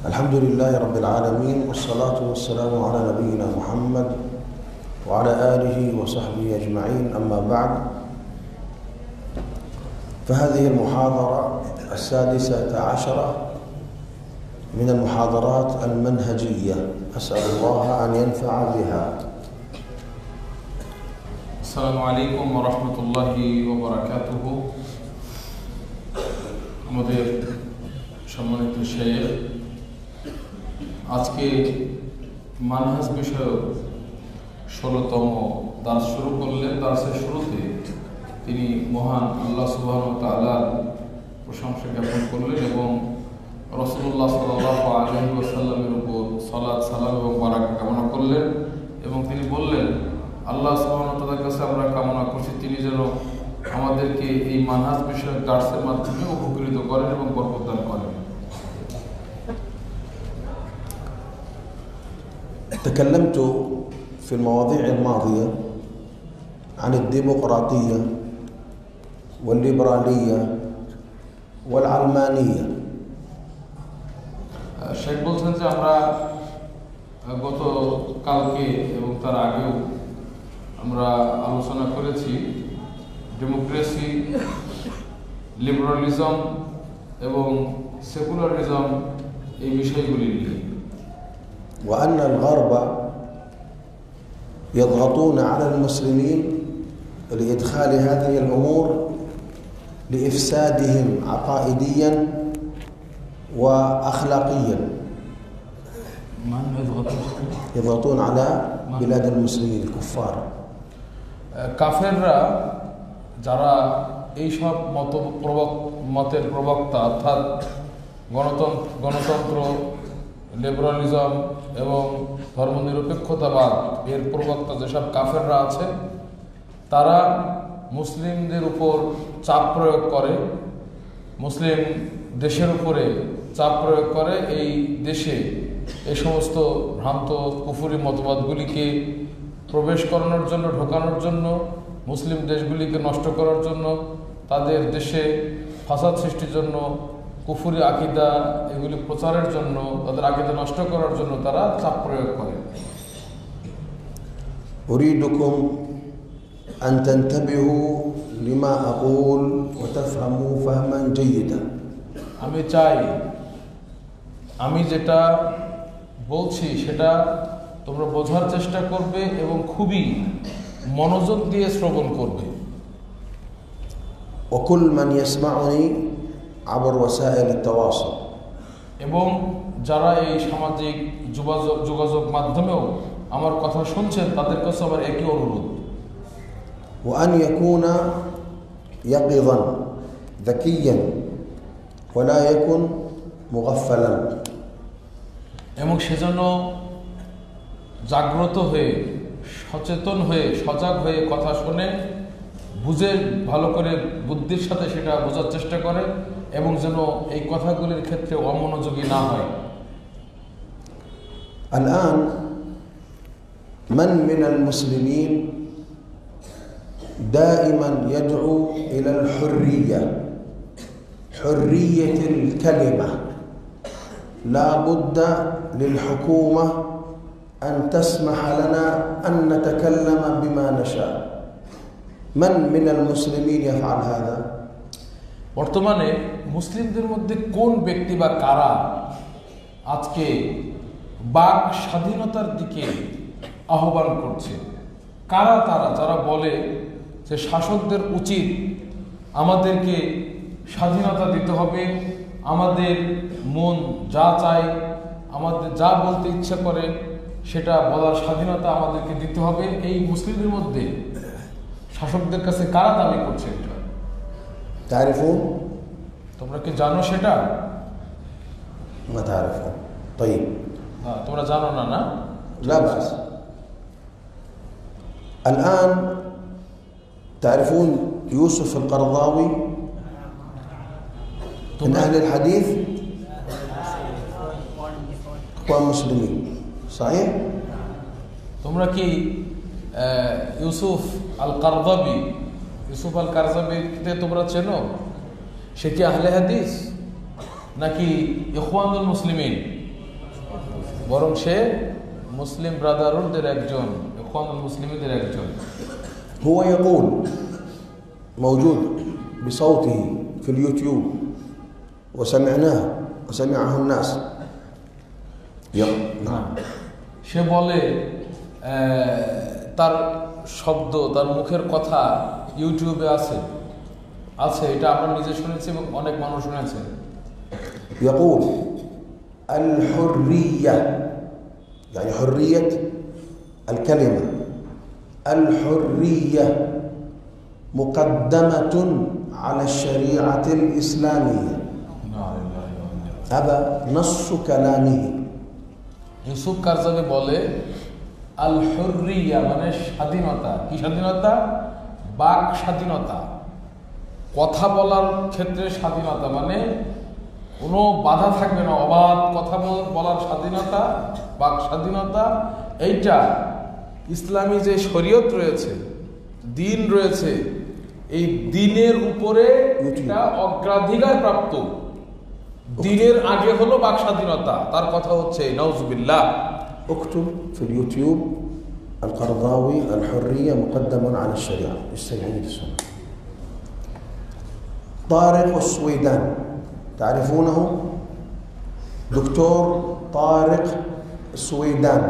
الحمد لله رب العالمين والصلاة والسلام على نبينا محمد وعلى آله وصحبه أجمعين. أما بعد، فهذه المحاضرة 16 من المحاضرات المنهجية، أسأل الله أن ينفع بها. السلام عليكم ورحمة الله وبركاته. আমাদের সম্মানিত শেখ আজকে মানহাজ বিষয়ক 16তম দার্স শুরু করলেন। দার্সের শুরুতে তিনি মহান আল্লাহ সুবহানাহু ওয়া তাআলার প্রশংসা জ্ঞাপন করলেন এবং রাসূলুল্লাহ সাল্লাল্লাহু আলাইহি ওয়াসাল্লামের উপর সালাত সালাম এবং বারাকা কামনা করলেন এবং তিনি বললেন, আল্লাহ সুবহানাহু ওয়া তাআলার কাছে আমরা কামনা করছি তিনি যেন আমাদেরকে এই মানহাজ বিষয়ক দার্সের মাধ্যমে উপকৃত করেন এবং বরকত দান করেন। تكلمت في المواضيع الماضية عن الديمقراطية والليبرالية والعلمانية. শেখ বলছেন যে আমরা গত কালকে এবং তার আগেও আমরা আলোচনা করেছি ডেমোক্রেসি, লিবারালিজম এবং সেকুলারিজম এই বিষয়গুলি নিয়ে। وأن الغرب يضغطون على المسلمين لإدخال هذه الأمور لإفسادهم عقائديا وأخلاقيا. يضغطون على بلاد المسلمين الكفار. কাফেররা যারা এইসব মতের প্রবক্তা অর্থাৎ গণতন্ত্র, লিবারালিজম এবং ধর্মনিরপেক্ষতাবাদ এর প্রবক্তা যেসব কাফেররা আছে তারা মুসলিমদের উপর চাপ প্রয়োগ করে, মুসলিম দেশের উপরে চাপ প্রয়োগ করে এই দেশে এই সমস্ত ভ্রান্ত কুফরি মতবাদগুলিকে প্রবেশ করানোর জন্য, ঢোকানোর জন্য, মুসলিম দেশগুলিকে নষ্ট করার জন্য, তাদের দেশে ফাসাদ সৃষ্টির জন্য, কুফরি আকীদা এগুলি প্রচারের জন্য, তাদের আকীদা নষ্ট করার জন্য তারা চাপ প্রয়োগ করে। أريدكم أن تنتبهوا لما أقول وتفهموا فهما جيدا. আমি চাই আমি যেটা বলছি সেটা তোমরা বোঝার চেষ্টা করবে এবং খুবই মনোযোগ দিয়ে শ্রবণ করবে। وكل من يسمعني عبر وسائل التواصل. এবং যারা এই সামাজিক যোগাযোগ মাধ্যমেও আমার কথা শুনছেন তাদের কাছে আমার একই অনুরোধ। وأن يكون يقظا ذكيا ولا يكن مغفلا. এবং সেজন্য জাগ্রত হয়ে, সচেতন হয়ে, সজাগ হয়ে কথা শুনে বুঝে ভালো করে বুদ্ধির সাথে সেটা বোঝার চেষ্টা করে এবং যেন এই কথাগুলির ক্ষেত্রে অমনোযোগী না হয়। الآن من المسلمين دائما يدعو إلى الحرية، حرية الكلمة. لا بد للحكومة أن تسمح لنا أن نتكلم بما نشاء. من المسلمين يفعل هذا؟ বর্তমানে মুসলিমদের মধ্যে কোন ব্যক্তি বা কারা আজকে বাক স্বাধীনতার দিকে আহ্বান করছে? কারা তারা যারা বলে যে শাসকদের উচিত আমাদেরকে স্বাধীনতা দিতে হবে, আমাদের মন যা চায়, আমাদের যা বলতে ইচ্ছা করে সেটা বলার স্বাধীনতা আমাদেরকে দিতে হবে? এই মুসলিমদের মধ্যে শাসকদের কাছে কারা দাবি করছে এটা? تعرفون؟ তোমরা কি জানো সেটা? ما تعرفون. طيب. তোমরা জানো না? না, لا بأس. الآن تعرفون يوسف القرضاوي من أهل الحديث، إخوان مسلمين، صحيح؟ তোমরা কি ইউসুফ আল কারজাবিকে তোমরা চেনো? সে কি আহলে হাদিস নাকি ইখওয়ানুল মুসলিমিন? বরং সে মুসলিম ব্রাদারহুডদের একজন, ইখওয়ানুল মুসলিমিনদের একজন। هو يقول موجود بصوته في اليوتيوب وسمعه الناس. نعم. সে বলে তার শব্দ, তার মুখের কথা ইউটিউবে আছে, এটা আমরা নিজে শুনেছি এবং অনেক মানুষ শুনেছে। يقول الحرية يعني حرية الكلمة، الحرية مقدمة على الشريعة الإسلامية. هذا نص كلامه. ইউসুফ কারজাবি বলে আল হুররিয়া মানে স্বাধীনতা। কি স্বাধীনতা? বাক স্বাধীনতা, কথা বলার ক্ষেত্রে স্বাধীনতা, মানে কোনো বাধা থাকবে না, অবাধ কথা বলার স্বাধীনতা, বাক স্বাধীনতা। এইটা ইসলামী যে শরীয়ত রয়েছে, দিন রয়েছে, এই দিনের উপরে এটা অগ্রাধিকার প্রাপ্ত। দিনের আগে হলো বাক স্বাধীনতা। তার কথা হচ্ছে নাউজুবিল্লাহ। اكتب في اليوتيوب القرضاوي الحرية مقدما على الشريعة. استمعين السنة. طارق السويدان، تعرفونه؟ دكتور طارق السويدان،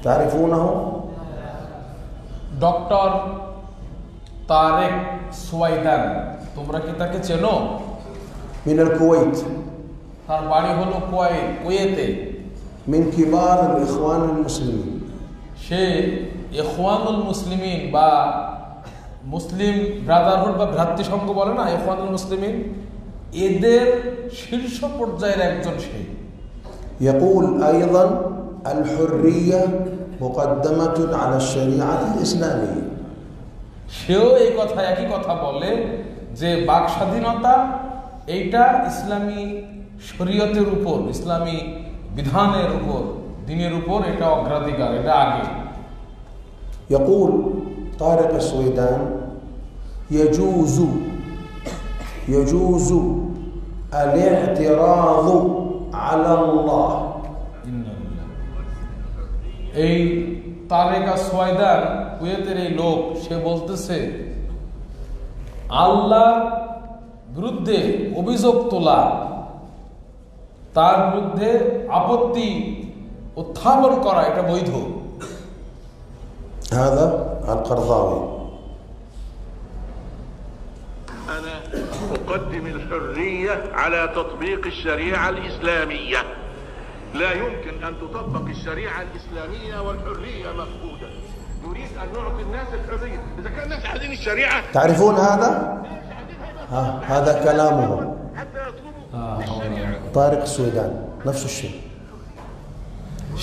تعرفونه؟ ডক্টর তারেক সুয়াইদান, তোমরা কি তাকে চেনো? من الكويت. তার বাড়ি হলো কুয়েতে। من كبار الإخوان المسلمين. সে ইখওয়ানুল মুসলিমিন বা মুসলিম ব্রাদারহুড বা ভ্রাতৃসংঘ বলে না, ইখওয়ানুল মুসলিমিন, এদের শীর্ষ পর্যায়ের একজন সে। يقول أيضا الحرية مقدمة على الشريعة الإسلامية. সেও এই কথা, একই কথা বলে যে বাক স্বাধীনতা এইটা ইসলামী শরীয়তের উপর, ইসলামী বিধানের উপর, দিনের উপর এটা অগ্রাধিকার, এটা আগে। يقول طارق السويدان يجوز الاعتراض على الله. এই তারেক সুয়াইদান, কুয়েতের এই লোক, সে বলতেছে আল্লাহ বিরুদ্ধে অভিযোগ তোলা, তার বিরুদ্ধে আপত্তি উত্থাপন করা, এটা বৈধ। هذا القرضاوي. أنا أقدم الحرية على تطبيق الشريعة الإسلامية. لا يمكن أن تطبق الشريعة الإسلامية والحرية مفقودة. نريد أن نعطي الناس الحرية. إذا كان الناس عايزين الشريعة، تعرفون هذا؟ هذا كلامه. طارق السويدان نفس الشيء.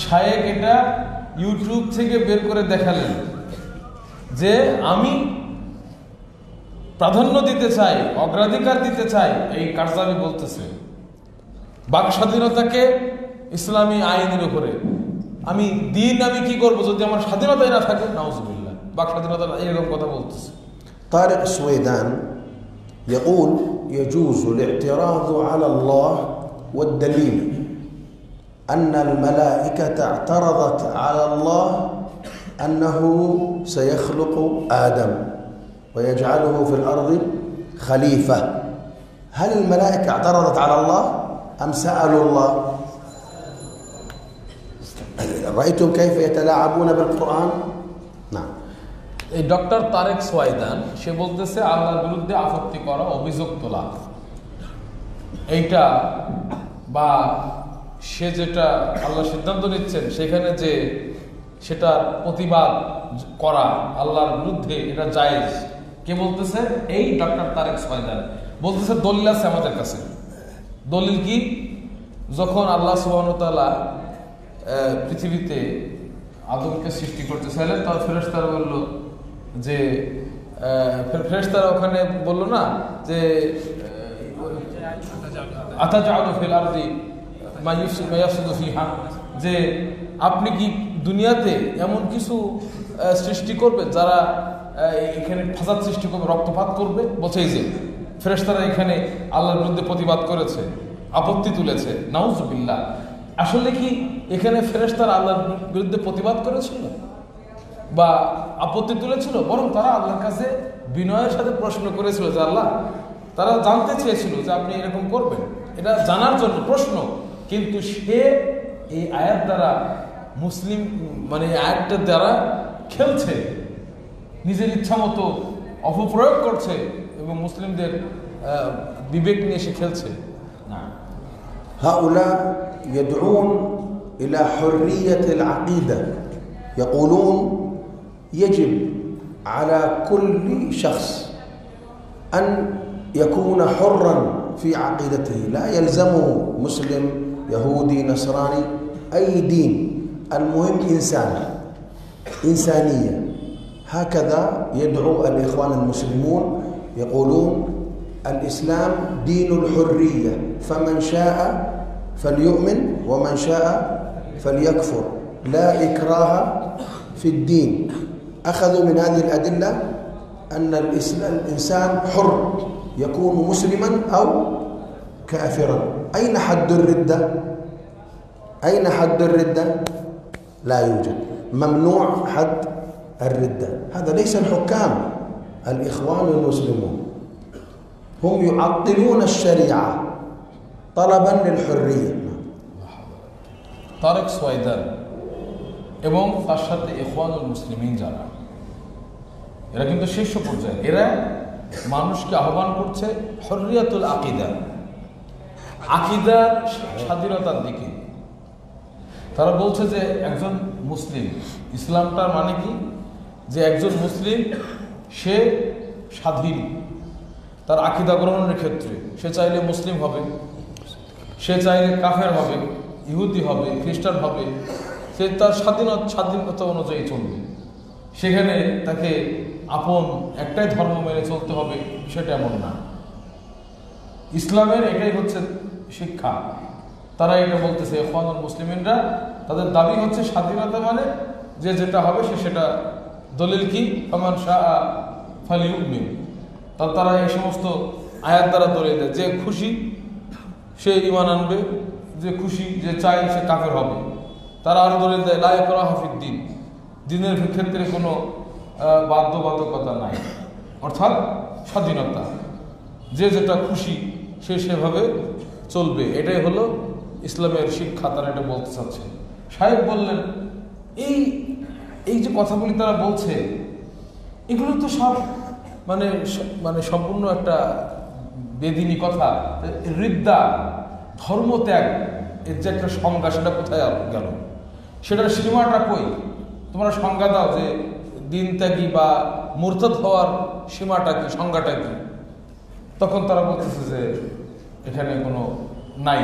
শায়েখ এটা ইউটিউব থেকে বের করে দেখালেন যে আমি প্রাধান্য দিতে চাই, অগ্রাধিকার দিতে চাই। এই কারজাবি বলতেছে বাক স্বাধীনতাকে ইসলামী আইনের উপরে। আমি কি করব যদি আমার স্বাধীনতাই না থাকে? নাউজুবিল্লাহ, বাক স্বাধীনতা এরকম কথা বলতেছে। طارق السويدان يقول يجوز الاعتراض على الله، والدليل أن الملائكة اعترضت على الله أنه سيخلق آدم ويجعله في الأرض خليفة. هل الملائكة اعترضت على الله أم سألوا الله؟ رأيتم كيف يتلاعبون بالقرآن؟ نعم. এই ডক্টর তারেক সুয়াইদান সে বলতেছে আল্লাহর বিরুদ্ধে আপত্তি করা, অভিযোগ তোলা, এইটা বা সে যেটা আল্লাহ সিদ্ধান্ত নিচ্ছেন সেখানে যে সেটার প্রতিবাদ করা আল্লাহর বিরুদ্ধে, এটা জায়েজ। কে বলতেছে? এই ডক্টর তারেক সুয়াইদান বলতেছে দলিল আছে আমাদের কাছে। দলিল কি? যখন আল্লাহ সুবহানাহু ওয়া তাআলা পৃথিবীতে আদমকে সৃষ্টি করতে চাইলেন, তার ফেরেশতারা বলল যে ফেরেশতারা ওখানে বলল না যে আতাজালু ফিল আরদি মা ইয়াফসিদু ফিহা, যে আপনি কি দুনিয়াতে এমন কিছু সৃষ্টি করবেন যারা এখানে ফাসাদ সৃষ্টি করবে, রক্তপাত করবে? বলছে এই যে ফেরেশতারা এখানে আল্লাহর বিরুদ্ধে প্রতিবাদ করেছে, আপত্তি তুলেছে। নাউজুবিল্লাহ। আসলে কি এখানে ফেরেশতারা আল্লাহর বিরুদ্ধে প্রতিবাদ করেছিল বা আপত্তি তুলেছিল? বরং তারা আল্লাহর কাছে বিনয়ের সাথে প্রশ্ন করেছিল যে আল্লাহ, তারা জানতে চেয়েছিল যে আপনি এরকম করবেন, এটা জানার জন্য প্রশ্ন। কিন্তু সে এই আয়াত দ্বারা মুসলিম মানে এই আয়াতটার দ্বারা খেলছে, নিজের ইচ্ছা মতো অপপ্রয়োগ করছে এবং মুসলিমদের বিবেক নিয়ে সে খেলছে না। هؤلاء يدعون إلى حرية العقيدة، يقولون يجب على كل شخص أن يكون حرا في عقيدته، لا يلزمه مسلم يهودي نصراني أي دين، المهم إنسان، إنسانية. هكذا يدعو الإخوان المسلمون، يقولون الإسلام دين الحرية، فمن شاء فليؤمن ومن شاء فليكفر، لا إكراه في الدين. أخذوا من هذه الأدلة أن الإنسان حر، يكون مسلما أو كافرا. أين حد الردة؟ أين حد الردة؟ لا يوجد، ممنوع حد الردة. هذا ليس الحكام، الإخوان المسلمون هم يعطلون الشريعة طلبا للحرية. তারেক সোয়াইদার এবং তার সাথে ইখওয়ানুল মুসলিমিন যারা, এরা কিন্তু শীর্ষ পর্যায়ে, এরা মানুষকে আহ্বান করছে হররিয়াতুল আকিদা, আকিদার স্বাধীনতার দিকে। তারা বলছে যে একজন মুসলিম, ইসলামটার মানে কি, যে একজন মুসলিম সে স্বাধীন তার আকিদা গ্রহণের ক্ষেত্রে। সে চাইলে মুসলিম হবে, সে চাইলে কাফের হবে, ইহুদি হবে, খ্রিস্টান হবে, সে তার স্বাধীনতা অনুযায়ী চলবে। সেখানে তাকে আপন একটাই ধর্ম মেনে চলতে হবে সেটা এমন না। ইসলামের এটাই হচ্ছে শিক্ষা। তারা এটা বলতেছে, ইখওয়ানুল মুসলিমিনরা তাদের দাবি হচ্ছে স্বাধীনতা মানে যে যেটা হবে সে সেটা, দলিল কি, ফামান শাআ ফালিউমিন। তারা এই সমস্ত আয়াত দ্বারা দলিল দেয়, যে খুশি সে ঈমান আনবে, যে খুশি যে চায় সে কাফের হবে। তারা আরো দলিল দেয় লা ইকরাহা ফিদ্দীন, দ্বীনের ক্ষেত্রে কোনো বাধ্যবাধকতা নাই, অর্থাৎ স্বাধীনতা, যে যেটা খুশি সে সেভাবে চলবে। এটাই হলো ইসলামের শিক্ষা। তারা এটা বলতে চাচ্ছে। সাহেব বললেন, এই যে কথাগুলি তারা বলছে এগুলো তো সব মানে সম্পূর্ণ একটা বেদিনী কথা। রিদ্দা, ধর্মত্যাগ, এর যে একটা সংজ্ঞা সেটা কোথায় গেল? সেটার সীমাটা কই? তোমরা সংজ্ঞা দাও যে দিন ত্যাগী বা মুরতাদ হওয়ার সীমাটা কি, সংজ্ঞাটা কি? তখন তারা বলতেছে যে এখানে কোনো নাই,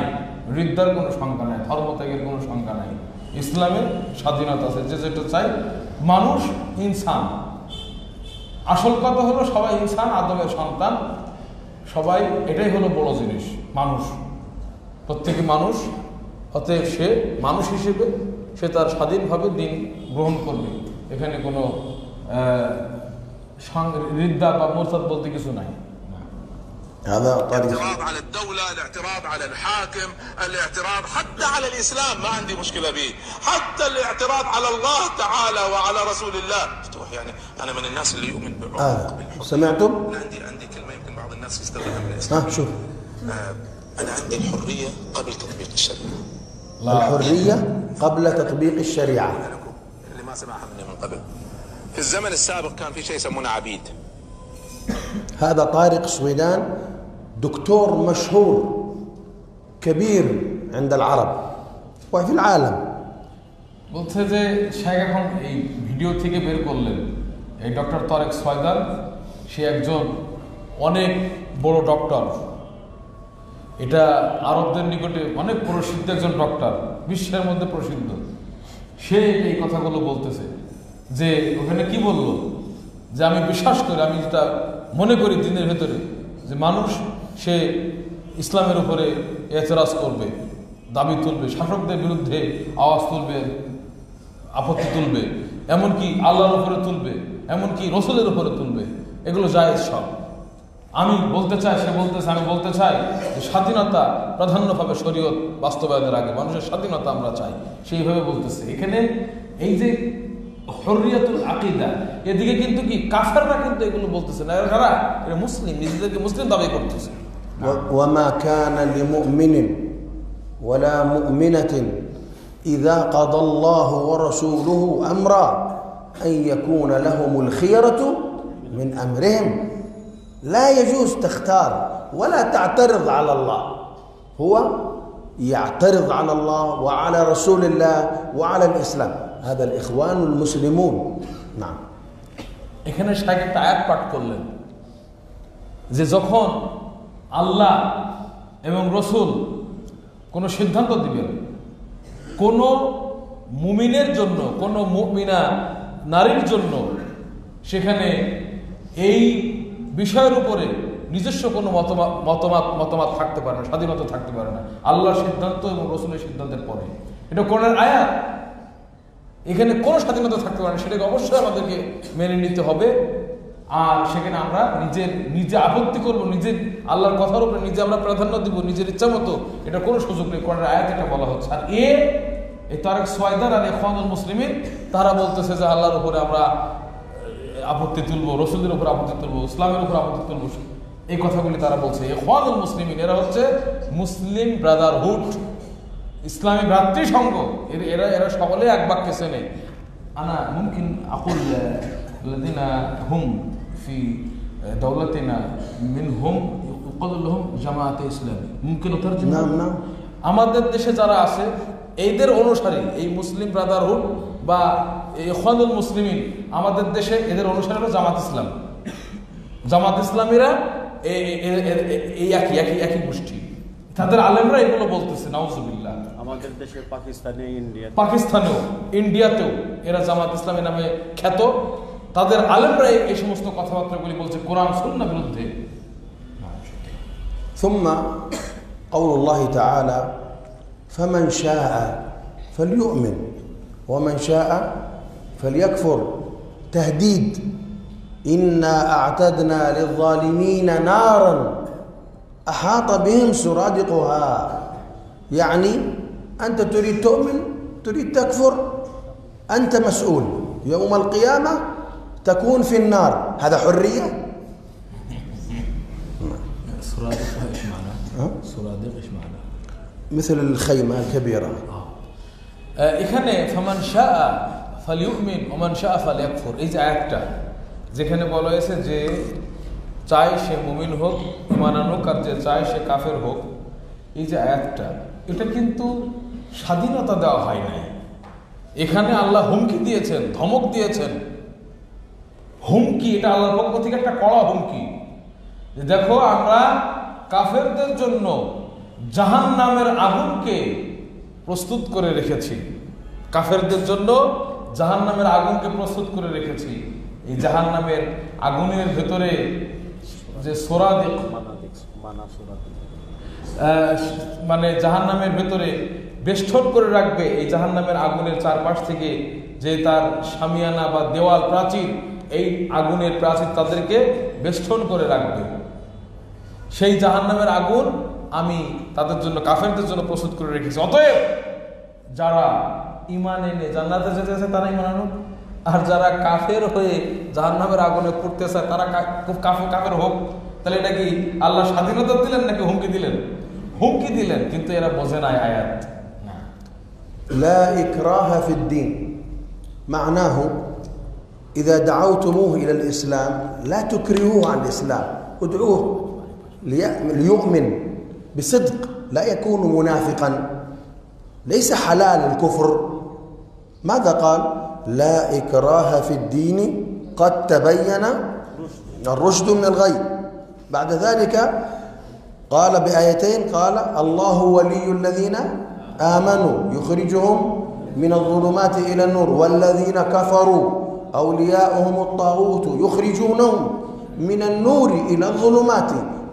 রিদ্দার কোনো সংজ্ঞা নাই, ধর্মত্যাগের কোনো সংজ্ঞা নাই। ইসলামের স্বাধীনতা আছে, যে যেটা চাই। মানুষ ইনসান, আসল কথা হলো সবাই ইনসান, আদমের সন্তান সবাই, এটাই হলো বড় জিনিস। মানুষ, প্রত্যেকে মানুষ, অতএব সে মানুষ হিসেবে সে তার স্বাধীনভাবে দিন গ্রহণ করবে। এখানে কোনো রিদ্দা বা মুরতাদ বলতে কিছু নাই। هذا الاعتراض على الدولة، الاعتراض على الحاكم، الاعتراض حتى على الإسلام ما عندي مشكلة به، حتى الاعتراض على الله تعالى وعلى رسول الله مفتوح. يعني أنا من الناس اللي يؤمن بالحب. سمعتم؟ عندي كلمة يمكن بعض الناس يستخدمها من الإسلام. شوف، أنا عندي الحرية قبل تطبيق الشريعة. الحرية قبل تطبيق الشريعة. اللي ما سمعها مني من قبل، في الزمن السابق كان في شيء يسمونه عبيد. هذا طارق سويدان دكتور مشهور كبير عند العرب وفي العالم. বলছে যে শেখ এখন এই ভিডিও থেকে বের করলেন, এই ডক্টর তারেক সোয়াইদার, সে একজন অনেক বড় ডক্টর, এটা আরবদের নিকটে অনেক প্রসিদ্ধ একজন ডক্টর, বিশ্বের মধ্যে প্রসিদ্ধ। সে এই কথাগুলো বলতেছে যে ওখানে কি বলল, যে আমি বিশ্বাস করি, আমি যেটা মনে করি দিনের ভেতরে, যে মানুষ সে ইসলামের উপরে এতরাজ করবে, দাবি তুলবে, শাসকদের বিরুদ্ধে আওয়াজ তুলবে, আপত্তি তুলবে, এমনকি আল্লাহর উপরে তুলবে, এমনকি রসুলের উপরে তুলবে, এগুলো জায়েজ সব। আমি বলতে চাই, সে বলতেছে আমি বলতে চাই যে স্বাধীনতা প্রাধান্যভাবে শরীয়ত বাস্তবায়নের আগে মানুষের স্বাধীনতা আমরা চাই, সেইভাবে বলতেছে। এখানে এই যে হুররিয়াতুল আকীদা, এদিকে কিন্তু কি কাফেররা কিন্তু এগুলো বলতেছে না, এরা মুসলিম, নিজেদেরকে মুসলিম দাবি করতেছে। وما كان لمؤمن ولا مؤمنة إذا قضى الله ورسوله أمرا أن يكون لهم الخيرة من أمرهم لا يجوز تختار ولا تعترض على الله، هو يعترض على الله وعلى رسول الله وعلى الإسلام، هذا الإخوان المسلمون. نعم. এখানে শাইখ একটা আয়াত পাঠ করলেন যে যখন আল্লাহ এবং রসুল কোনো সিদ্ধান্ত দিবেন, কোনো মুমিনের জন্য, কোনো মুমিনা নারীর জন্য, সেখানে এই বিষয়ের উপরে নিজস্ব কোনো মতামত থাকতে পারে না, স্বাধীনতা থাকতে পারে না আল্লাহর সিদ্ধান্ত এবং রসুলের সিদ্ধান্তের পরে। এটা কোরআনের আয়াত, এখানে কোনো স্বাধীনতা থাকতে পারে না, সেটাকে অবশ্যই আমাদেরকে মেনে নিতে হবে। আর সেখানে আমরা নিজে আপত্তি করবো, নিজের আল্লাহর কথার উপরে নিজে আমরা প্রাধান্য দিব নিজের ইচ্ছা মতো, এটা কোনো সুযোগ নেই। কোরআনের আয়াত এটা বলা হচ্ছে। আর এই তারেক সোয়াইদার আর ইখওয়ানুল মুসলিমিন তারা বলতেছে যে আল্লাহর উপরে আমরা আপত্তি তুলবো, রসুলের উপর আপত্তি তুলবো, ইসলামের উপর আপত্তি তুলবো, এই কথাগুলি তারা বলছে। ইখওয়ানুল মুসলিমিন এরা হচ্ছে মুসলিম ব্রাদারহুড, ইসলামী ভ্রাতৃসংঘ, এরা সকলে এক বাক্যে চেনে। আনা মুমকিন আকুল الذين هم في دولتنا منهم يقال لهم جماعة إسلامية ممكن أترجم؟ نعم. আমাদের দেশে যারা আছে এইদের অনুসারী, এই মুসলিম ব্রাদারহুড বা ইখওয়ানুল মুসলিমিন, আমাদের দেশে এদের অনুসারী হলো জামাত ইসলাম। জামাত ইসলামীরা এই একই গোষ্ঠী, তাদের আলেমরা এগুলো বলতেছে। নাউজুবিল্লাহ। আমাদের দেশে পাকিস্তানেও ইন্ডিয়াতেও এরা জামাত ইসলামী নামে খ্যাত, তাদের আলেমরা এই সমস্ত কথাবার্তাগুলি বলছে কোরআন সুন্নাহর বিরুদ্ধে। ثم قول الله تعالى فمن شاء فليؤمن ومن شاء فليكفر، تهديد، إنا أعتدنا للظالمين نارا أحاط بهم سرادقها، يعني أنت تريد تؤمن تريد تكفر أنت مسؤول، يوم القيامة تكون في النار، هذا حرية؟ سرادق ايش معناه؟ سرادق ايش معناه؟ مثل الخيمة الكبيرة. এখানে ফামান শাআ ফালিউমিন ওমান শাআ ফালিয়াকফুর, এই যে আয়াতটা যেখানে বলা হয়েছে যে চাই সে মুমিন হোক, ঈমান আনুক, আর যে চাই সে কাফের হোক, এই যে আয়াতটা, এটা কিন্তু স্বাধীনতা দেওয়া হয় নাই। এখানে আল্লাহ হুমকি দিয়েছেন, ধমক দিয়েছেন। হুমকি, এটা আল্লাহর পক্ষ থেকে একটা কড়া হুমকি যে দেখো আমরা কাফেরদের জন্য জাহান্নামের আগুনকে প্রস্তুত করে রেখেছি, কাফেরদের জন্য জাহান্নামের আগুনকে প্রস্তুত করে রেখেছি। এই জাহান্নামের আগুনের ভেতরে যে সোরাদিক, মানে জাহান্নামের ভেতরে বেষ্টন করে রাখবে, এই জাহান্নামের আগুনের চারপাশ থেকে যে তার শামিয়ানা বা দেওয়াল প্রাচীর, এই আগুনের প্রাচীর তাদেরকে বেষ্টন করে রাখবে। সেই জাহান্নামের আগুন আমি তাদের জন্য, কাফেরদের জন্য প্রস্তুত করে রেখেছি। অতএব যারা ঈমান এনে জান্নাতে যেতে চায় তারা ঈমান আনুক, আর যারা কাফের হয়ে জাহান্নামের আগুনে পড়তে চায় তারা খুব কাফের হোক। তাহলে এটা কি আল্লাহ স্বাধীনতা দিলেন নাকি হুমকি দিলেন? হুমকি দিলেন, কিন্তু এরা বোঝে না আয়াত। لا إكراه في الدين معناه إذا دعوتموه إلى الإسلام لا تكرهوه عن الإسلام، ادعوه ليؤمن بصدق، لا يكون منافقا، ليس حلال الكفر. ماذا قال؟ لا إكراه في الدين قد تبين الرشد من الغي. بعد ذلك قال بآيتين، قال الله ولي الذين آمنوا يخرجهم من الظلمات إلى النور والذين كفروا أولياؤهم الطاغوت يخرجونهم من النور إلى الظلمات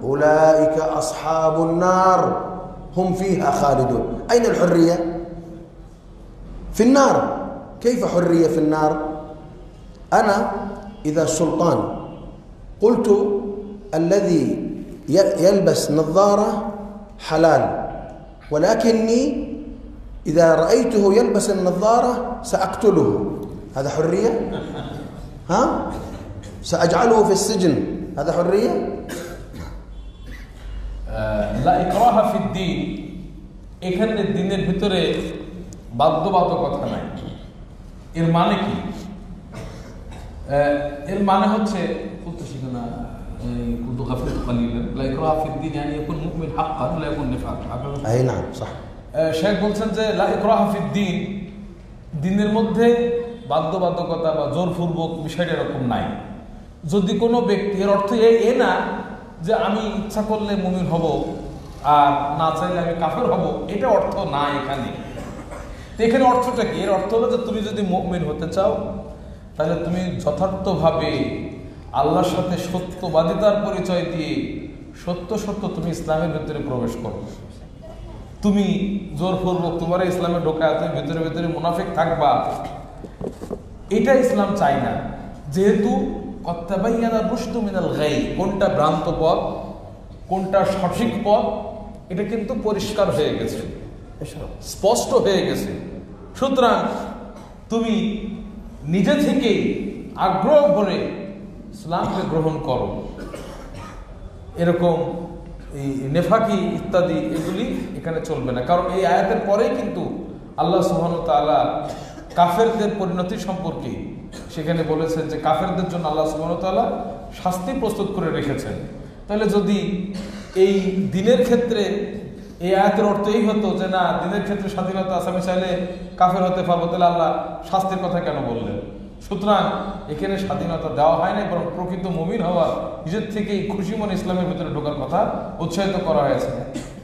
أولئك أصحاب النار هم فيها خالدون. أين الحرية؟ في النار. كيف حرية في النار؟ أنا إذا السلطان قلت الذي يلبس نظارة حلال، ولكني إذا رأيته يلبس النظارة سأقتله، هذا حرية؟ ها؟ سأجعله في السجن، هذا حرية؟ লা ইকরাহা ফিদ্দীন, এখানে দিনের ভিতরে বাধ্যবাধকতা নাই। এর মানে কি? এর মানে হচ্ছে শেখ বলছেন যে লা ইকরাহা ফিদ্দীন, দিনের মধ্যে বাধ্যবাধকতা বা জোরপূর্বক বিষয়টা এরকম নাই। যদি কোনো ব্যক্তি, এর অর্থ এ না যে আমি ইচ্ছা করলে মুমিন হব আর না চাইলে আমি কাফের হব, এটা অর্থ না এখানে। তো এখানে অর্থটা কি? এর অর্থ হলো যে তুমি যদি মুমিন হতে চাও তাহলে তুমি যথার্থভাবে আল্লাহর সাথে সত্যবাদিতার পরিচয় দিয়ে সত্য সত্য তুমি ইসলামের ভিতরে প্রবেশ করো। তুমি জোরপূর্বক তোমার ইসলামে ঢোকায় তুমি ভিতরে ভিতরে মুনাফিক থাকবা, এটা ইসলাম চায় না। যেহেতু কোনটা ভ্রান্ত পথ কোনটা সঠিক পথ এটা কিন্তু পরিষ্কার হয়ে গেছে, স্পষ্ট হয়ে গেছে। সুতরাং তুমি নিজে থেকেই আগ্রহ করে ইসলামকে গ্রহণ করো। এরকম এই নেফাকি ইত্যাদি এগুলি এখানে চলবে না, কারণ এই আয়াতের পরেই কিন্তু আল্লাহ সুবহানাহু ওয়া তাআলা কাফেরদের পরিণতি সম্পর্কে সেখানে বলেছেন যে কাফেরদের জন্য আল্লাহ সুবহানাহু ওয়া তাআলা শাস্তি প্রস্তুত করে রেখেছেন। তাহলে যদি এই দিনের ক্ষেত্রে এই আয়াতের অর্থ এই হতো যে না, দিনের ক্ষেত্রে স্বাধীনতা আছে, আমি চাইলে কাফের হতে পারবো, তাহলে আল্লাহ শাস্তির কথা কেন বললেন? সুতরাং এখানে স্বাধীনতা দেওয়া হয় না, বরং প্রকৃত মুমিন হওয়া, নিজের থেকেই খুশি মনে ইসলামের ভিতরে ঢোকার কথা উৎসাহিত করা হয়েছে।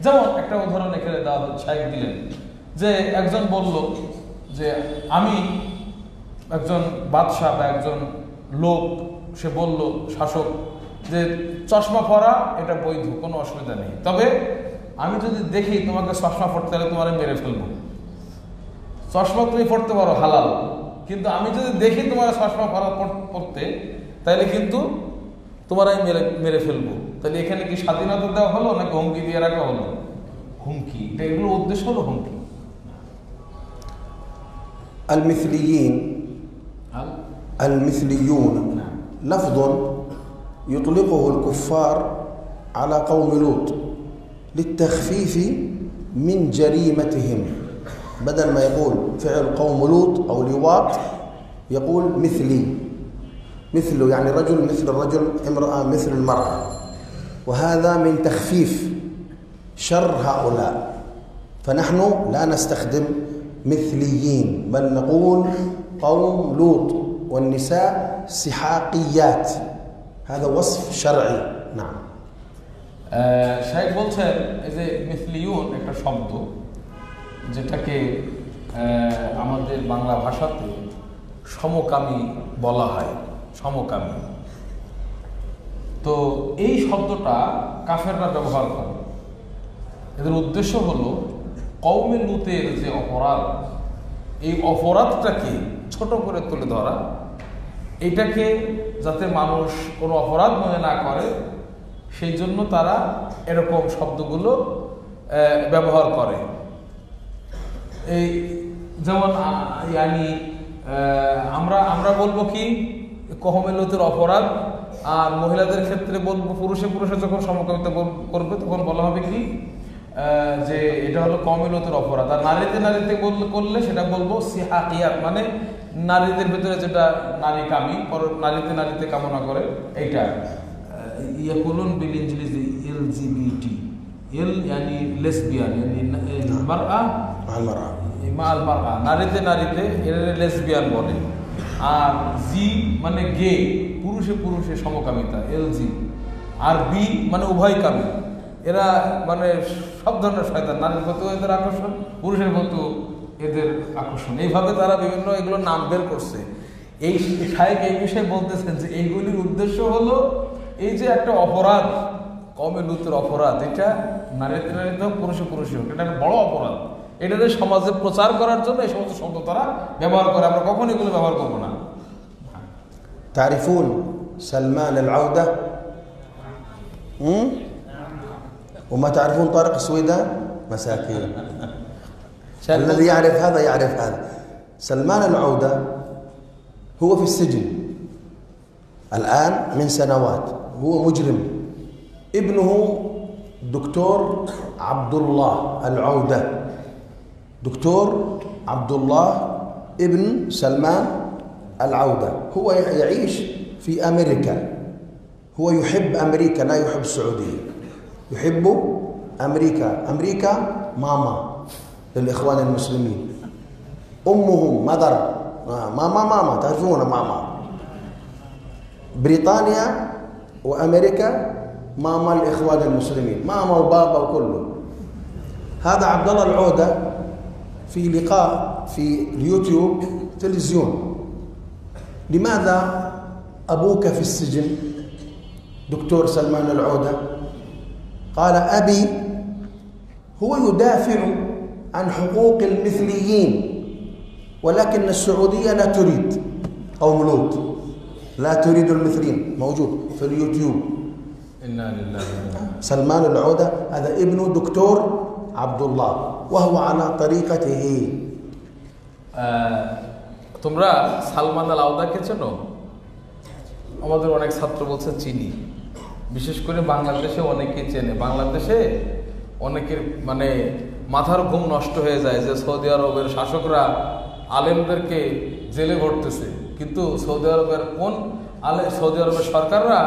যেমন একটা উদাহরণ এখানে দেওয়া শাইখ দিলেন যে একজন বলল যে আমি একজন বাদশাহ বা একজন লোক, সে বলল শাসক যে চশমা পরা এটা বৈধ, কোনো অসুবিধা নেই, তবে আমি যদি দেখি তোমাকে চশমা পড়তে তাহলে তোমার মেরে ফেলবো। চশমা তুমি পড়তে পারো হালাল, কিন্তু আমি যদি দেখি তোমার চশমা পড়তে তাহলে কিন্তু তোমার আমি মেরে ফেলবো। তাহলে এখানে কি স্বাধীনতা দেওয়া হলো নাকি হুমকি দিয়ে রাখা হলো? হুমকি, এগুলোর উদ্দেশ্য হলো হুমকি। المثليون لفظ يطلقه الكفار على قوم لوط للتخفيف من جريمتهم، بدل ما يقول فعل قوم لوط أو لواط يقول مثلي، مثله يعني رجل مثل الرجل، امرأة مثل المرأة، وهذا من تخفيف شر هؤلاء. فنحن لا نستخدم مثليين، بل نقول قوم لوط، والنساء سحاقيات، هذا وصف شرعي. نعم. শাইখ বলছেন এই যে মিসলিউন একটা শব্দ যেটাকে আমাদের বাংলা ভাষাতে সমকামী বলা হয়, সমকামী। তো এই শব্দটা কাফেররা ব্যবহার করে। এদের উদ্দেশ্য হলো কওমে লূতের যে অপরাধ, এই অপরাধটাকে ছোট করে তুলে ধরা, এটাকে যাতে মানুষ কোনো অপরাধ মনে না করে সেই জন্য তারা এরকম শব্দগুলো ব্যবহার করে। এই যেমন আমরা বলবো কি কওমে লূতের অপরাধ, আর মহিলাদের ক্ষেত্রে বলবো পুরুষে যখন সমকামিতা করবে তখন বলা হবে কি যে এটা হলো কওমে লূতের অপরাধ। আর নারীতে করলে সেটা বলবো সিহাকিয়াত, মানে নারীদের ভিতরে যেটা নারী কামি, নারীতে কামনা করে, এইটা ইয়াকুলুন বিল ইংলিশে এলজিবিটি, এল মানে লেসবিয়ান, মানে মারআ মাল মারআ, নারীতে এর লেসবিয়ান বলে। আর জি মানে গে, পুরুষে সমকামিতা, এলজি। আর বি মানে উভয়কামী, এরা মানে সব ধরনের শয়তান, নারীর প্রতিও এদের আকর্ষণ, পুরুষের প্রতিও এদের আকর্ষণ। এইভাবে তারা বিভিন্ন এগুলো নাম বের করছে। এই শাইখ এই বিষয়ে বলতেছেন যে এইগুলির উদ্দেশ্য হলো এই যে একটা অপরাধ, কওমে লূতের অপরাধ, এটা নারীতে হোক পুরুষে হোক, এটা একটা বড় অপরাধ। এটাকে সমাজে প্রচার করার জন্য এই সমস্ত শব্দ তারা ব্যবহার করে। আমরা কখন এগুলো ব্যবহার করবো না। تعرفون سلمان العودة وما تعرفون طارق السويدان؟ مساكين. الذي يعرف هذا يعرف هذا. سلمان العودة هو في السجن الآن من سنوات، هو مجرم. ابنه دكتور عبد الله العودة، دكتور عبد الله ابن سلمان العودة، هو يعيش في أمريكا، هو يحب أمريكا لا يحب السعودية، يحب أمريكا. أمريكا ماما للإخوان المسلمين، أمهم مدر، ماما تعرفون ماما. بريطانيا وأمريكا ماما الإخوان المسلمين، ماما وبابا وكله. هذا عبد الله العودة في لقاء في اليوتيوب تلفزيون: لماذا أبوك في السجن دكتور سلمان العودة؟ قال: أبي هو يدافع عن حقوق المثليين، ولكن السعودية لا تريد، أو ملوك لا تريد المثليين. موجود في اليوتيوب. إنا لله. سلمان العودة هذا ابن دكتور عبد الله وهو على طريقته. তোমরা সালমান আল আওদাকে চেনো? আমাদের অনেক ছাত্র বলছে চিনি, বিশেষ করে বাংলাদেশে অনেকে চেনে। বাংলাদেশে অনেকের মানে মাথার ঘুম নষ্ট হয়ে যায় যে সৌদি আরবের শাসকরা আলেমদেরকে জেলে ভরতেছে, কিন্তু সৌদি আরবের সৌদি আরবের সরকাররা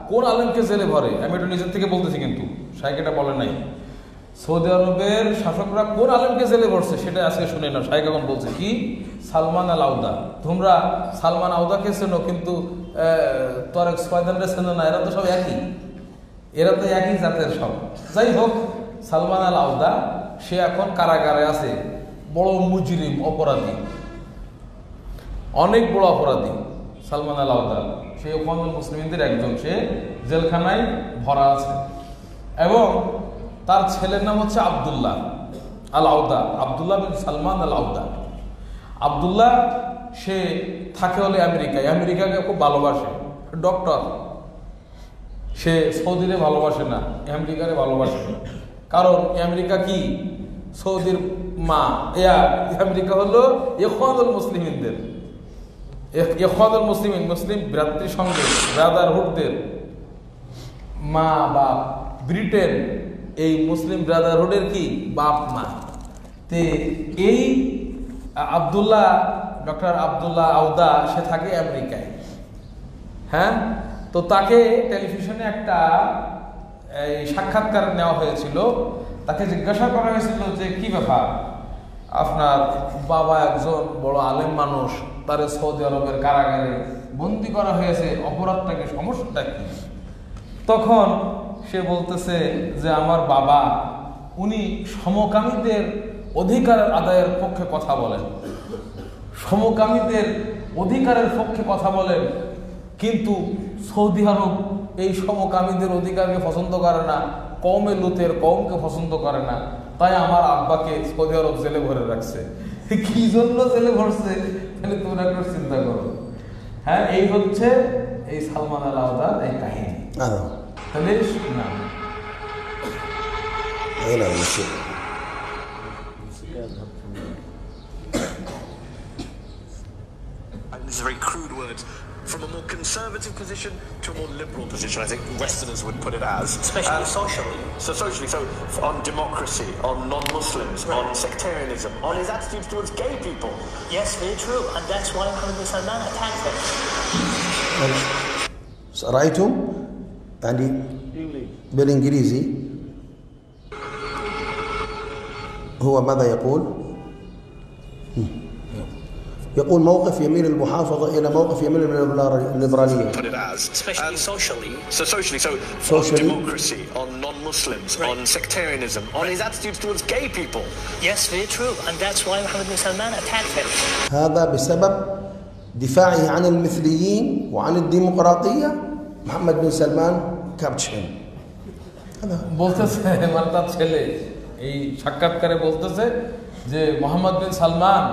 কোন আলেমকে জেলে ভরে? আমি এটা নিজের থেকে বলতেছি, কিন্তু শাইখ এটা বলে নাই। সৌদি আরবের শাসকরা কোন আলেমকে জেলে ভরছে সেটা আজকে শুনে না। শাইখ এখন বলছে কি? সালমান আল আওদা। তোমরা সালমান আওদাকে চেনো, কিন্তু তরেক সয়দানরে চেনো না। এরা তো সব একই, এরা তো একই জাতের সব। যাই হোক, সালমান আল আওদা সে এখন কারাগারে আছে, বড় মুজরিম, অপরাধী, অনেক বড় অপরাধী। সালমান আল আওদা সে ইখওয়ানুল মুসলিমিনদের একজন, সে জেলখানায় ভরা আছে। এবং তার ছেলের নাম হচ্ছে আব্দুল্লাহ আল আওদা, আব্দুল্লাহ বিন সালমান আল আওদা। আব্দুল্লাহ সে থাকে হলে আমেরিকায়, আমেরিকাকে খুব ভালোবাসে, ডক্টর। সে সৌদিরে ভালোবাসে না, আমেরিকারে ভালোবাসে। কারণ আমেরিকা কি? সৌদির মা। আমেরিকা হলো ইখওয়ানুল মুসলিমিনদের, ইখওয়ানুল মুসলিমিন, মুসলিম ভ্রাতৃসংঘের, ব্রাদারহুডদের মা বাপ। ব্রিটেন এই মুসলিম ব্রাদারহুডের কি বাপ মা। তে এই আব্দুল্লাহ, ডক্টর আব্দুল্লাহ আওদা, সে থাকে আমেরিকায়। হ্যাঁ, তো তাকে টেলিভিশনে একটা সাক্ষাৎকার নেওয়া হয়েছিল। তাকে জিজ্ঞাসা করা হয়েছিল যে কি ব্যাপার, আপনার বাবা একজন বড় আলেম মানুষ, তারে সৌদি আরবের কারাগারে বন্দি করা হয়েছে, অপরাধটাকে, সমস্যাটা কি? তখন সে বলতেছে যে আমার বাবা উনি সমকামীদের অধিকার আদায়ের পক্ষে কথা বলেন, সমকামীদের অধিকারের পক্ষে কথা বলেন, কিন্তু সৌদি আরব এই সমকামীদের অধিকারকে পছন্দ করে না, কওমে লুতের কওমকে পছন্দ করে না। তাই আমার আব্বাকে সৌদি আরব জেলে ভরে রাখছে। কি জন্য জেলে ভরছে তাহলে তোমরা একটু চিন্তা করো। হ্যাঁ, এই হচ্ছে এই সালমান আল আওদার এই কাহিনী। তাহলে না this is a very crude word, from a more conservative position to a more liberal position, I think Westerners would put it as. Especially socially. So socially, so on democracy, on non-Muslims, right, on sectarianism, on his attitudes towards gay people. Yes, very true, and that's why Mohammed bin Salman attacked them. رأيتم يعني بالإنجليزي هو ماذا يقول؟ يقول موقف يميل المحافظة إلى موقف يميل الليبرالية. Especially socially. So socially, so on democracy, on non-Muslims, right, on sectarianism, on his attitudes towards gay people. Yes, very true, and that's why Mohammed bin Salman attacked him. هذا بسبب دفاعه عن المثليين وعن الديمقراطية. محمد بن سلمان كابتشن. বলতেছে মানে তার ছেলে এই সাক্ষাৎকারে বলতেছে যে মোহাম্মদ বিন সালমান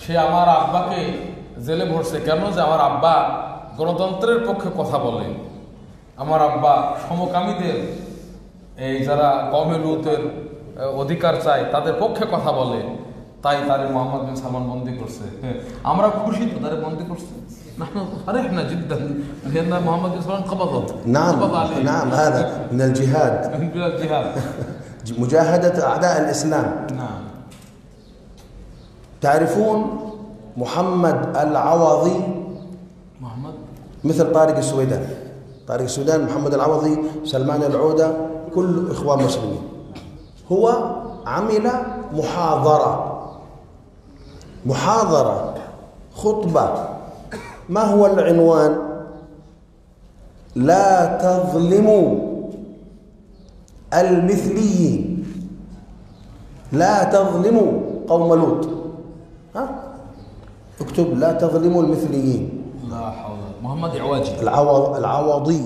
সে আমার আব্বাকে জেলে ভরছে। কেন? যে আমার আব্বা গণতন্ত্রের পক্ষে কথা বলে, আমার আব্বা সমকামীদের এই যারা কওমে লূতের অধিকার চায় তাদের পক্ষে কথা বলে, তাই তারে মোহাম্মদ বিন সালমান বন্দী করছে। আমরা খুশি তো তারে বন্দী করছে, نحن فرحنا جدا لأن محمد بن سلمان قبضه. نعم هذا من الجهاد. من الجهاد. مجاهدة أعداء الإسلام. نعم. تعرفون محمد العوضي؟ محمد مثل طارق السويدان. طارق السويدان، محمد العوضي، سلمان العودة، كل إخوان مسلمين. هو عمل محاضرة خطبة. ما هو العنوان؟ لا تظلموا المثليين، لا تظلموا قوم لوط. ها اكتب لا تظلموا المثليين. لا حول. محمد عواجي. العوضي.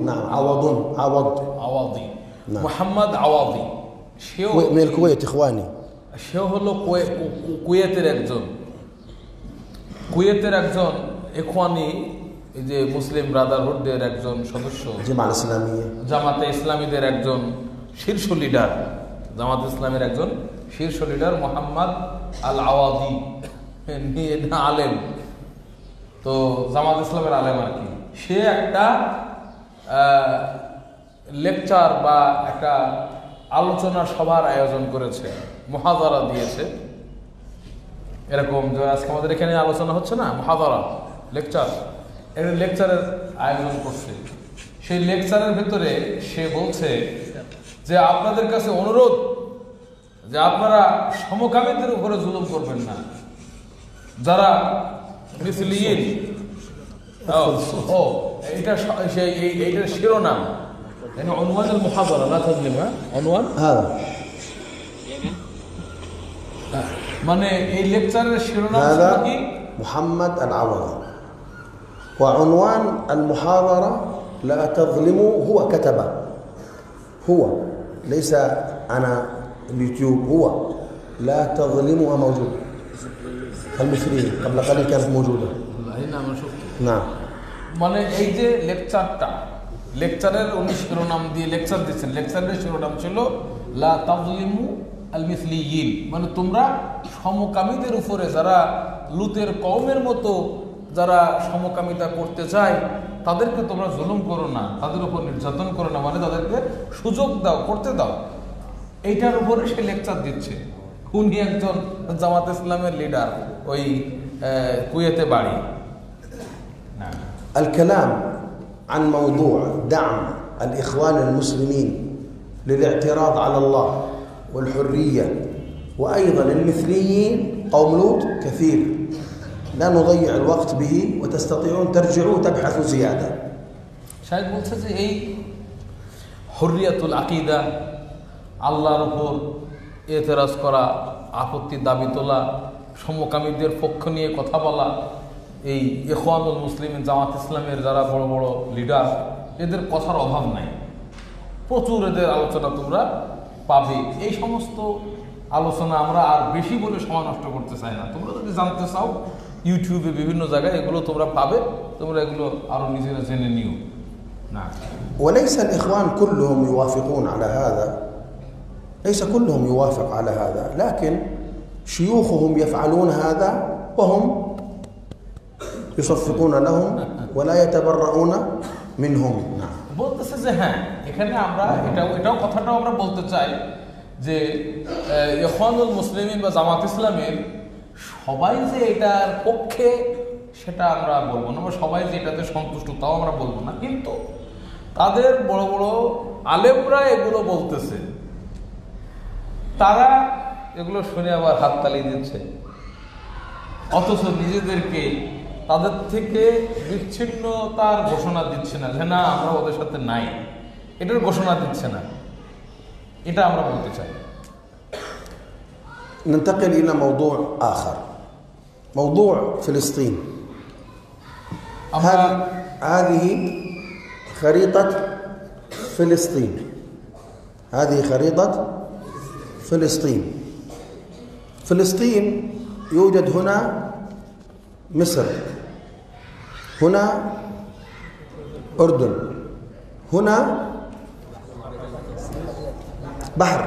نعم. عوضي. نعم. محمد عوضي من الكويت إخواني. সে হলো কুয়েতের একজন ইখওয়ানি, এই যে মুসলিম ব্রাদারহুডের একজন সদস্য, জামাতে ইসলামীদের একজন শীর্ষ লিডার, জামাত ইসলামের একজন শীর্ষ লিডার মোহাম্মদ আল আওয়াদি, আলেম, তো জামাত ইসলামের আলেম আর কি। সে একটা লেকচার বা একটা আলোচনা সভার আয়োজন করেছে, মুহাদারা দিয়েছে। এরকম যে আজকে আমাদের এখানে আলোচনা হচ্ছে না, মুহাদারা লেকচার, একটা লেকচারের আয়োজন করছে। সেই লেকচারের ভিতরে সে বলছে যে আপনাদের কাছে অনুরোধ যে আপনারা সমকামীদের উপরে জুলুম করবেন না, যারা মিসলিয়িন। এইটার শিরোনাম عنوان المحاضرة لا تظلمها. عنوان هذا মানে এই লেকচারের শিরোনাম কি? محمد العوضي. وعنوان المحاضرة لا تظلموا، هو كتبه، هو ليس أنا اليوتيوب، هو لا تظلموا موجود. المثليين قبل قليل كانت موجودة. نعم. মানে এই যে লেকচারের উনি শিরোনাম দিয়ে লেকচার দিচ্ছেন, লেকচারের শিরোনাম ছিল লা তাযলিমু আল মিসলিয়িন, মানে তোমরা সমকামীদের উপরে, যারা লুতের কওমের মতো যারা সমকামিতা করতে চায় তাদেরকে তোমরা জুলুম করো না, তাদের উপর নির্যাতন করো না, মানে তাদেরকে সুযোগ দাও, করতে দাও। এইটার উপরে সে লেকচার দিচ্ছে। উনি একজন জামাত ইসলামের লিডার, ওই কুয়েতে বাড়ি। الكلام عن موضوع دعم الإخوان المسلمين للاعتراض على الله والحرية وأيضا المثليين قوم لوط كثير، لا نضيع الوقت به وتستطيعون ترجعوا تبحثوا زيادة. শায়খ বলছে যে এই হুররিয়াতুল আকীদা, আল্লাহর উপর এতরাজ করা, আপত্তি দাবি তোলা, সমকামীদের পক্ষ নিয়ে কথা বলা, এই ইখওয়ানুল মুসলিমিন জামাত ইসলামের যারা বড় বড় লিডার, এদের কথার অভাব নাই, প্রচুর এদের আলোচনা তোমরা পাবে। এই সমস্ত আলোচনা আমরা আর বেশি বলে সময় নষ্ট করতে চাই না। তোমরা যদি জানতে চাও ইউটিউবে বিভিন্ন জায়গায় এগুলো তোমরা পাবে, তোমরা এগুলো আরো নিজেরা জেনে নিও না। وليس الإخوان كلهم يوافقون على هذا، ليس كلهم يوافق على هذا، لكن شيوخهم يفعلون هذا وهم يصفقون لهم ولا يتبرؤون منهم. বলতেছে যে হ্যাঁ, এখানে আমরা এটাও কথাটাও আমরা বলতে চাই যে ইখওয়ানুল মুসলিমিন বা জামাত ইসলামের সবাই যে এটার পক্ষে সেটা আমরা বলবো না, বা সবাই যে এটাতে সন্তুষ্ট তাও আমরা বলবো না, কিন্তু তাদের বড় বড় আলেমরা এগুলো বলতেছে, তারা এগুলো শুনে আবার হাততালি দিচ্ছে, অথচ নিজেদেরকে তাদের থেকে বিচ্ছিন্নতার ঘোষণা দিচ্ছে না, যে না আমরা ওদের সাথে নাই, এটার ঘোষণা দিচ্ছে না। এটা আমরা বলতে চাই। ننتقل إلى موضوع آخر، موضوع فلسطين. هذه خريطة فلسطين، هذه خريطة فلسطين. فلسطين يوجد هنا مصر، هنا أردن. هنا بحر،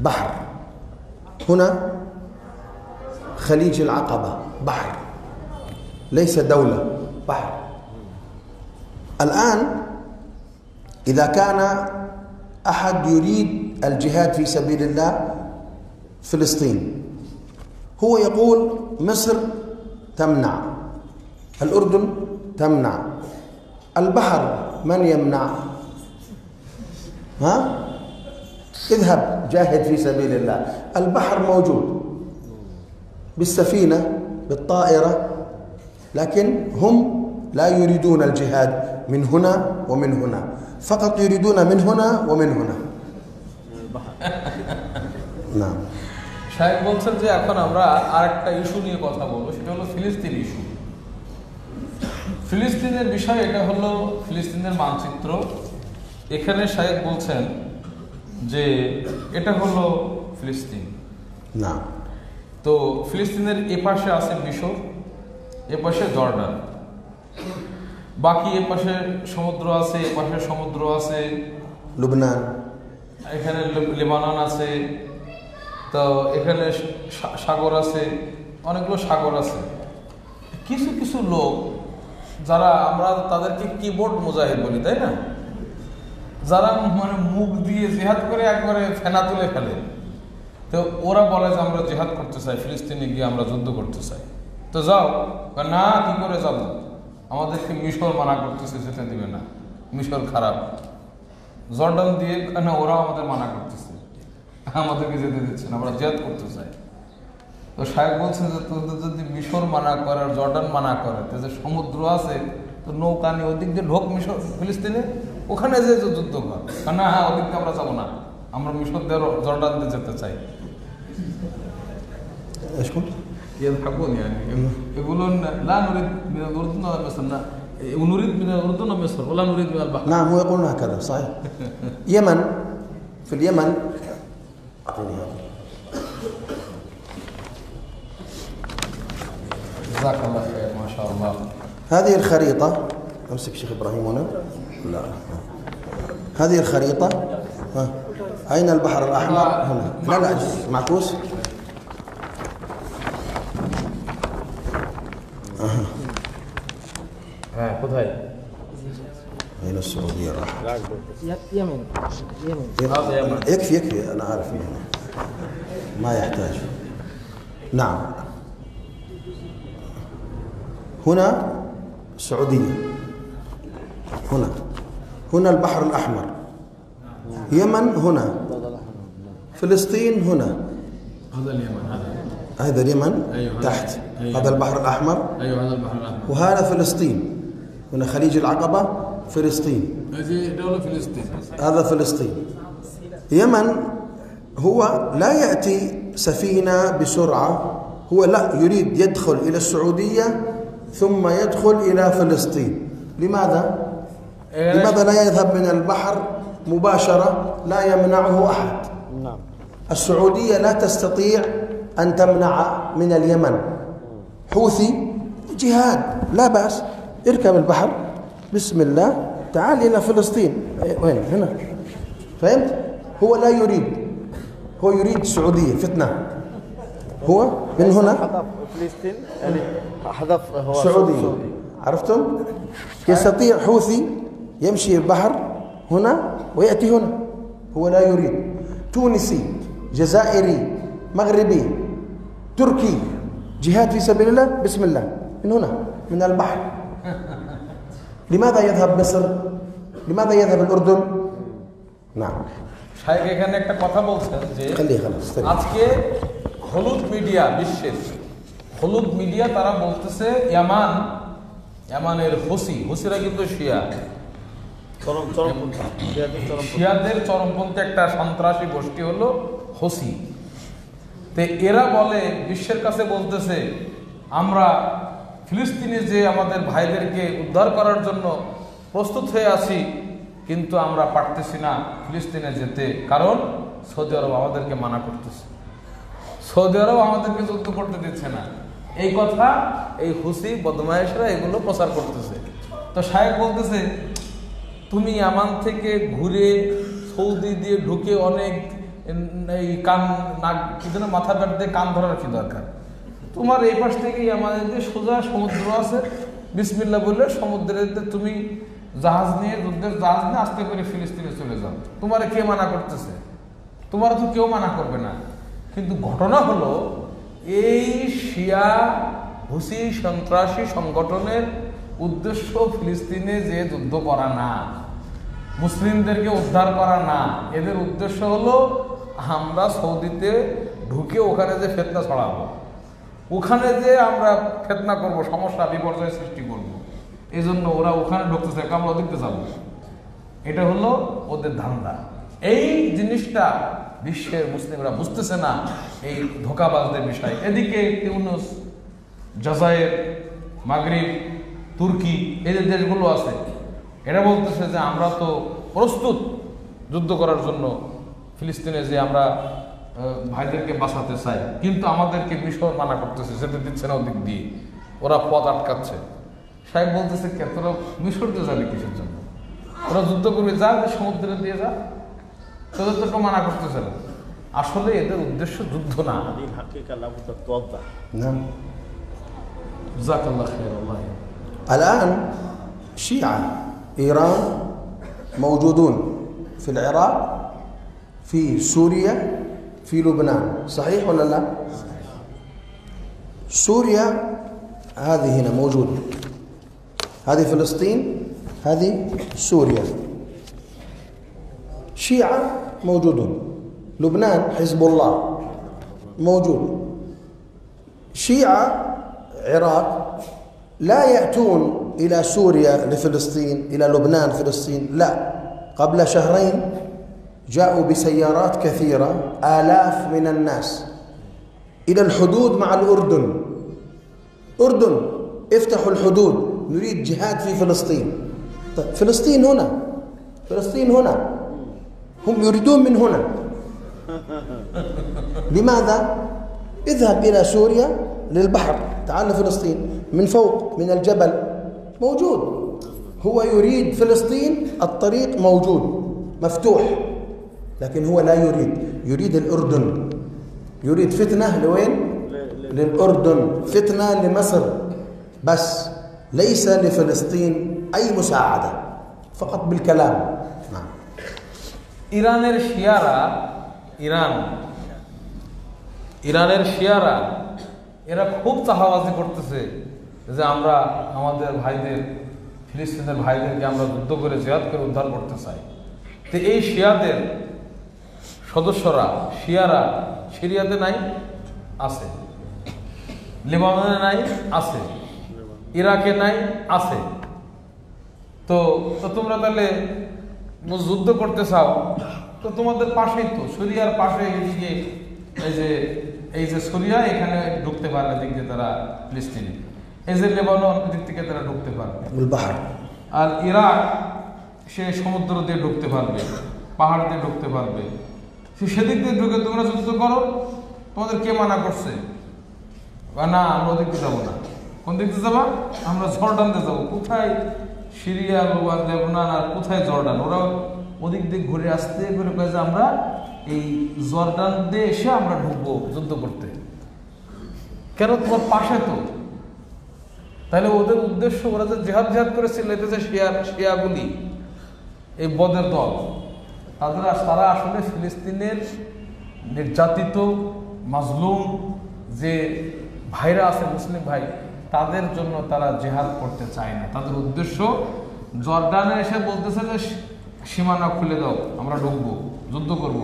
بحر. هنا خليج العقبة، بحر، ليس دولة، بحر. الآن إذا كان أحد يريد الجهاد في سبيل الله، فلسطين، هو يقول مصر تمنع، الأردن تمنع، البحر من يمنع؟ ها؟ اذهب جاهد في سبيل الله، البحر موجود بالسفينة بالطائرة، لكن هم لا يريدون الجهاد من هنا ومن هنا، فقط يريدون من هنا ومن هنا. نعم. শাহেখ বলছেন যে এখন আমরা আরেকটা ইস্যু নিয়ে কথা বলবো, সেটা হলো ফিলিস্তিন ইস্যু। ফিলিস্তিনের বিষয় এটা হলো ফিলিস্তিনের মানচিত্র। এখানে শাহেখ বলছেন যে এটা হলো ফিলিস্তিন। না, তো ফিলিস্তিনের এপাশে আছে মিশর, এপাশে জর্ডান, বাকি এপাশে সমুদ্র আছে, এপাশে সমুদ্র আছে, লুবনান, এখানে লেবানন আছে, তো এখানে সাগর আছে, অনেকগুলো সাগর আছে। কিছু কিছু লোক যারা আমরা তাদেরকে কিবোর্ড মুজাহিদ বলি, তাই না, যারা মানে মুখ দিয়ে জিহাদ করে একবারে ফেনা তুলে ফেলে, তো ওরা বলে যে আমরা জিহাদ করতে চাই, ফিলিস্তিনে গিয়ে আমরা যুদ্ধ করতে চাই। তো যাও, না কি করে যাবো, আমাদেরকে মিশর মানা করতেছে, যেতে দিবে না, মিশর খারাপ। জর্ডান দিয়ে না, ওরাও আমাদের মানা করতেছে, আমাদেরকে যেতে দিচ্ছে না, আমরা জিহাদ করতে চাই। তো শাহেখ বলছে যে তোদের যদি মিশর মানা করে আর জর্ডান মানা করে, তো যে সমুদ্র আছে, তো নৌকা নিয়ে ওদিক দিয়ে ঢোক মিশর ফিলিস্তিনে, ওখানে যে যুদ্ধ কর। না, হ্যাঁ, ওদিকে আমরা যাবো না, আমরা মিশর দিয়ে জর্ডান দিয়ে যেতে চাই। يضحكون يعني يقولون لا نريد من الأردن ولا مصر، نريد من الأردن ومصر ولا نريد من البحر. نعم، هو يقولون هكذا، صحيح. يمن، في اليمن جزاك الله خير، ما شاء الله. هذه الخريطة، أمسك شيخ إبراهيم هنا. لا، هذه الخريطة. أين البحر الأحمر؟ هنا. لا لا، معكوس. কোথায়? هنا السعودية راح. يمن. يكفي يكفي، أنا عارف يعني ما يحتاج. نعم، هنا السعودية، هنا البحر الأحمر، يمن هنا، فلسطين هنا، هذا اليمن، هذا اليمن. أيوة. تحت. أيوة. هذا البحر الأحمر. أيوه، هذا البحر الأحمر. وهذا فلسطين، هنا خليج العقبة، فلسطين، هذه دولة فلسطين. هذا فلسطين. يمن هو لا يأتي سفينة بسرعة، هو لا يريد يدخل إلى السعودية ثم يدخل إلى فلسطين. لماذا لا يذهب من البحر مباشرة؟ لا يمنعه أحد. نعم. السعودية لا تستطيع أن تمنع من اليمن. حوثي جهاد، لا بأس، اركب البحر بسم الله، تعال إلى فلسطين. وين؟ هنا. فهمت؟ هو لا يريد، هو يريد السعودية فتنة، هو من هنا حذف فلسطين، يعني حذف هو سعودية. عرفتم؟ يستطيع حوثي يمشي البحر هنا ويأتي هنا، هو لا يريد. تونسي، جزائري، مغربي، تركي، جهاد في سبيل الله، بسم الله، من هنا، من البحر. لماذا يذهب مصر؟ لماذا يذهب الأردن؟ نعم. শাহেখ এখানে একটা কথা বলছেন যে আজকে হলুদ মিডিয়া, বিশ্বের হলুদ মিডিয়া, তারা বলতেছে ইয়ামানের হুসিরা কিন্তু শিয়াদের চরমপন্থী একটা সন্ত্রাসী গোষ্ঠী হলো হুসি। তো এরা বলে, বিশ্বের কাছে বলতেছে, আমরা ফিলিস্তিনে যে আমাদের ভাইদেরকে উদ্ধার করার জন্য প্রস্তুত হয়ে আছি, কিন্তু আমরা পারতেছি না ফিলিস্তিনে যেতে, কারণ সৌদি আরব আমাদেরকে মানা করতেছে, সৌদি আরব আমাদেরকে যুদ্ধ করতে দিচ্ছে না। এই কথা এই হুসি বদমায়েশরা এগুলো প্রচার করতেছে। তো তো সাহেব বলতেছে তুমি আমান থেকে ঘুরে সৌদি দিয়ে ঢুকে অনেক এই কান নাক কি যেন মাথা ব্যাট দিয়ে কান ধরার কি দরকার, তোমার এই পাশ থেকেই আমাদের যে সোজা সমুদ্র আছে, বিসমিল্লাহ বললে সমুদ্রেতে তুমি জাহাজ নিয়ে যুদ্ধের জাহাজ নিয়ে আস্তে করে ফিলিস্তিনে চলে যাও, তোমার কে মানা করতেছে? তোমার তো কেউ মানা করবে না। কিন্তু ঘটনা হলো এই শিয়া হুসি সন্ত্রাসী সংগঠনের উদ্দেশ্য ফিলিস্তিনে যে যুদ্ধ করা না, মুসলিমদেরকে উদ্ধার করা না, এদের উদ্দেশ্য হলো আমরা সৌদিতে ঢুকে ওখানে যে ফিতনা ছড়াবো, ওখানে যে আমরা ফিতনা করব, সমস্যা বিপর্যয় সৃষ্টি করব, এই জন্য ওরা ওখানে ঢুকতেছে, আমরা ওদিকে যাবো। এটা হলো ওদের ধান্দা। এই জিনিসটা বিশ্বের মুসলিমরা বুঝতেছে না, এই ধোঁকাবাজদের বিষয়। এদিকে তিউনিস, জাজায়ের, মাগরিব, তুর্কি, এই যে দেশগুলো আছে, এরা বলতেছে যে আমরা তো প্রস্তুত যুদ্ধ করার জন্য ফিলিস্তিনে, যে আমরা ভাইদেরকে বাঁচাতে চাই, কিন্তু আমাদেরকে মিশর মানা করতেছে, যেতে দিচ্ছে না ওদিক দিয়ে, ওরা পথ আটকাচ্ছে। সাহেব বলতেছে কে তোরা মিশর দিয়ে যাবে কিসের জন্য? ওরা যুদ্ধ করবে, যা সমুদ্রে দিয়ে যা, তোদের তো কেউ মানা করতেছে না। আসলে এদের উদ্দেশ্য যুদ্ধ না। الآن شيعة إيران موجودون في العراق، في سوريا، في لبنان، صحيح ولا لا؟ سوريا هذه هنا موجودة، هذه فلسطين، هذه سوريا، شيعة موجودون. لبنان حزب الله موجود. شيعة عراق لا يأتون إلى سوريا لفلسطين، إلى لبنان فلسطين، لا. قبل شهرين جاءوا بسيارات كثيرة، آلاف من الناس إلى الحدود مع الأردن. أردن افتحوا الحدود، نريد جهاد في فلسطين. طيب فلسطين هنا، فلسطين هنا، هم يريدون من هنا. لماذا؟ اذهب إلى سوريا للبحر، تعال لفلسطين من فوق من الجبل موجود. هو يريد فلسطين، الطريق موجود مفتوح، لكن هو لا يريد الأردن، يريد فتنة لوين؟ للأردن، فتنة لمصر بس، ليس لفلسطين أي مساعدة، فقط بالكلام. نعم. ইরানের শিয়ারা, ইরানের শিয়ারা এরা খুব চাহাবাজি করতেছে যে আমরা আমাদের ভাইদের, ফিলিস্তিনের ভাইদেরকে আমরা যুদ্ধ করে জিহাদ করে উদ্ধার করতে চাই। তো এই শিয়াদের সদস্যরা, শিয়ারা সিরিয়াতে নাই, আছে, লেবাননে নাই, আছে, ইরাকে নাই, আছে। তো তোমরা তাহলে যুদ্ধ করতে চাও, তো তোমাদের পাশেই তো, সিরিয়ার পাশে, এদিকে এই যে সিরিয়া, এখানে ঢুকতে পারবে দিক দিয়ে তারা ফিলিস্তিনে, এই যে লেবানন দিক থেকে তারা ঢুকতে পারবে, আর ইরাক সে সমুদ্র দিয়ে ঢুকতে পারবে, পাহাড় দিয়ে ঢুকতে পারবে, সেদিক দিয়ে ঢুকে তোমরা যুদ্ধ করো, তোমাদের কে মানা করছে? না, আমরা ওদিক দিয়ে যাবো না। কোন দিক দিয়ে যাবা? আমরা জর্ডান দিয়ে যাবো। কোথায়? সিরিয়া, লেবানন, আর কোথায় জর্ডান? ওরা ওদিক দিয়ে ঘুরে আসতে করে কয়ে যে আমরা এই জর্ডান দিয়ে এসে আমরা ঢুকবো যুদ্ধ করতে। কেন? তোমার পাশে তো। তাহলে ওদের উদ্দেশ্য, ওরা যে জেহাদ করেছিল, এতে যে শিয়াগুলি, এই বদের দল, তারা আসলে ফিলিস্তিনের নির্যাতিত মাজলুম যে ভাইরা আছে, মুসলিম ভাই, তাদের জন্য তারা জেহাদ করতে চায় না। তাদের উদ্দেশ্য জর্ডানে এসে বলতেছে যে সীমানা খুলে দাও, আমরা ঢুকবো, যুদ্ধ করব।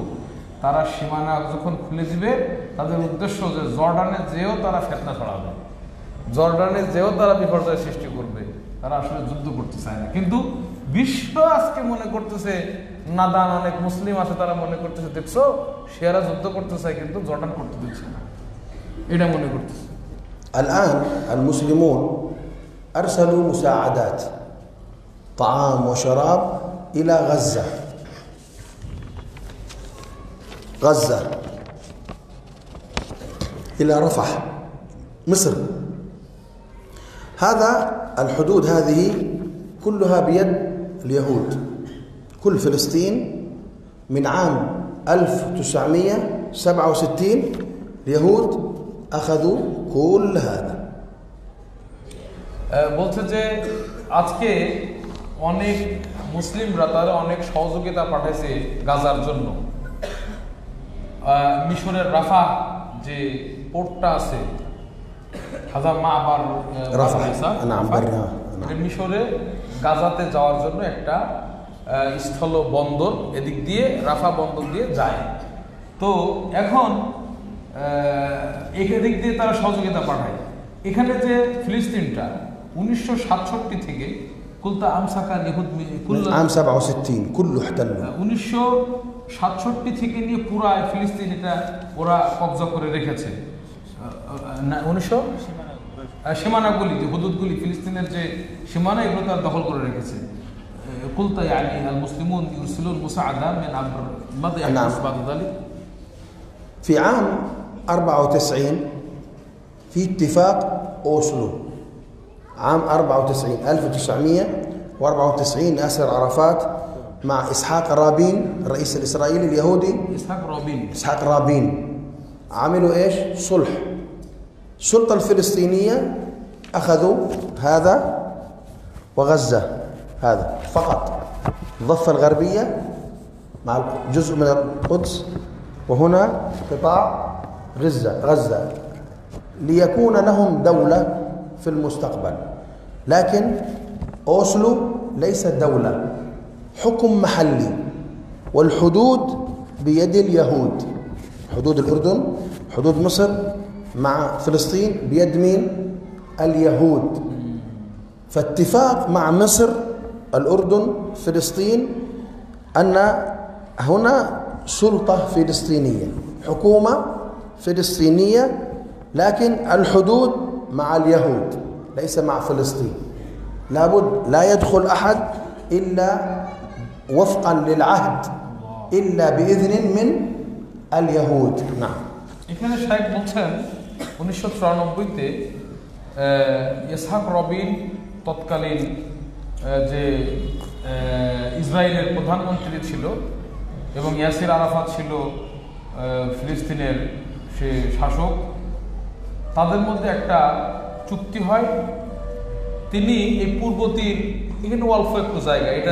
তারা সীমানা যখন খুলে দিবে, তাদের উদ্দেশ্য যে জর্ডানে যেও তারা ফিতনা ছড়াবে, জর্ডানে যেও তারা বিপর্যয় সৃষ্টি করবে। তারা আসলে যুদ্ধ করতে চায় না। কিন্তু বিশ্ব আজকে মনে করতেছে, নাদান অনেক মুসলিম আছে, তারা মনে করতেছে দেখছো শিয়ারা যুদ্ধ করতে চায় কিন্তু জর্ডান করতে দিচ্ছে না, এটা মনে করতেছে। الآن المسلمون أرسلوا مساعدات طعام وشراب إلى غزة، إلى رفح، مصر. هذا الحدود هذه كلها بيد اليهود. كل فلسطين من عام 1967 اليهود أخذوا كل هذا. বলছে যে আজকে অনেক মুসলিমরা তারা অনেক সহযোগিতা পাঠাইছে গাজার জন্য। মিশরের রাফা যে পোর্টটা আছে, হাজার মা আবার মিশরে গাজাতে যাওয়ার জন্য একটা স্থল বন্দর, এদিক দিয়ে রাফা বন্দর দিয়ে যায়। তো এখন এদিক দিয়ে তারা সহযোগিতা পাঠায়। এখানে যে ফিলিস্তিনটা 1967 থেকে কুলতা আমসাকা ইহুদ عام 67 كله احتلوا 1967 থেকে নিয়ে পুরা ফিলিস্তিন এটা ওরা কবজা করে রেখেছে। 1900 সীমানাগুলি, যে হুদুদগুলি, ফিলিস্তিনের যে সীমানা, এগুলো তারা দখল করে রেখেছে। কুলতা يعني المسلمون يرسلون مساعدة من عبر ماذا يحدث بعد ذلك؟ في عام 94 في اتفاق أوسلو. عام 94 1994 ياسر عرفات مع إسحاق رابين الرئيس الإسرائيلي اليهودي إسحاق رابين عملوا إيش؟ صلح. السلطة الفلسطينية أخذوا هذا وغزة، هذا فقط، الضفة الغربية مع جزء من القدس، وهنا قطاع غزة ليكون لهم دولة في المستقبل. لكن أوسلو ليست دولة، حكم محلي، والحدود بيد اليهود. حدود الأردن، حدود مصر مع فلسطين بيد مين؟ اليهود. فاتفاق مع مصر، الأردن، فلسطين، أن هنا سلطة فلسطينية، حكومة فلسطينية، لكن الحدود مع اليهود ليس مع فلسطين. لابد لا يدخل أحد إلا وفقا للعهد إلا بإذن من اليهود. نعم. এখানে শাইখ বলছেন 1993-তে ইসহাক রবিন তৎকালীন যে ইসরায়েলের প্রধানমন্ত্রী ছিল এবং ইয়াসির আরাফাত ছিল ফিলিস্তিনের সে শাসক, তাদের মধ্যে একটা চুক্তি হয়। তিনি এই পূর্ব তীর, এখানে অল্প একটু জায়গা, এটা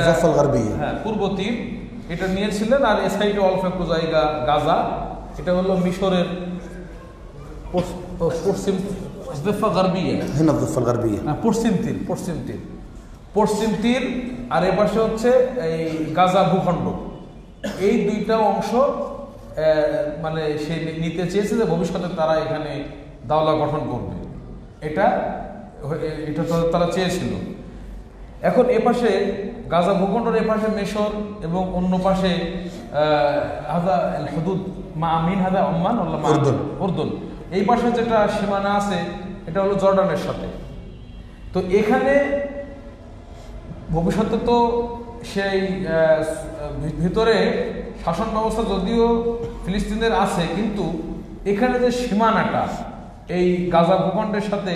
হ্যাঁ পূর্ব তীর, এটা নিয়েছিলেন। আর এ সাইডে অল্প একটু জায়গা গাজা, এটা হলো মিশরের পশ্চিম পশ্চিম তীর, আর এ পাশে হচ্ছে এই গাজা ভূখণ্ড। এই দুইটা অংশ মানে সে নিতে চেয়েছে যে ভবিষ্যতে তারা এখানে দাওলা গঠন করবে, এটা তারা চেয়েছিল। এখন এ পাশে গাজা ভূখণ্ডের এ পাশে মিশর এবং অন্য পাশে হাদা হুদুদ মা আমিন হাদা ওমান উর্দুন। এই পাশে যেটা সীমানা আছে এটা হলো জর্ডানের সাথে। তো এখানে ভবিষ্যতে তো সেই ভিতরে শাসন ব্যবস্থা যদিও ফিলিস্তিনের আছে, কিন্তু এখানে যে সীমানাটা এই গাজা ভূখণ্ডের সাথে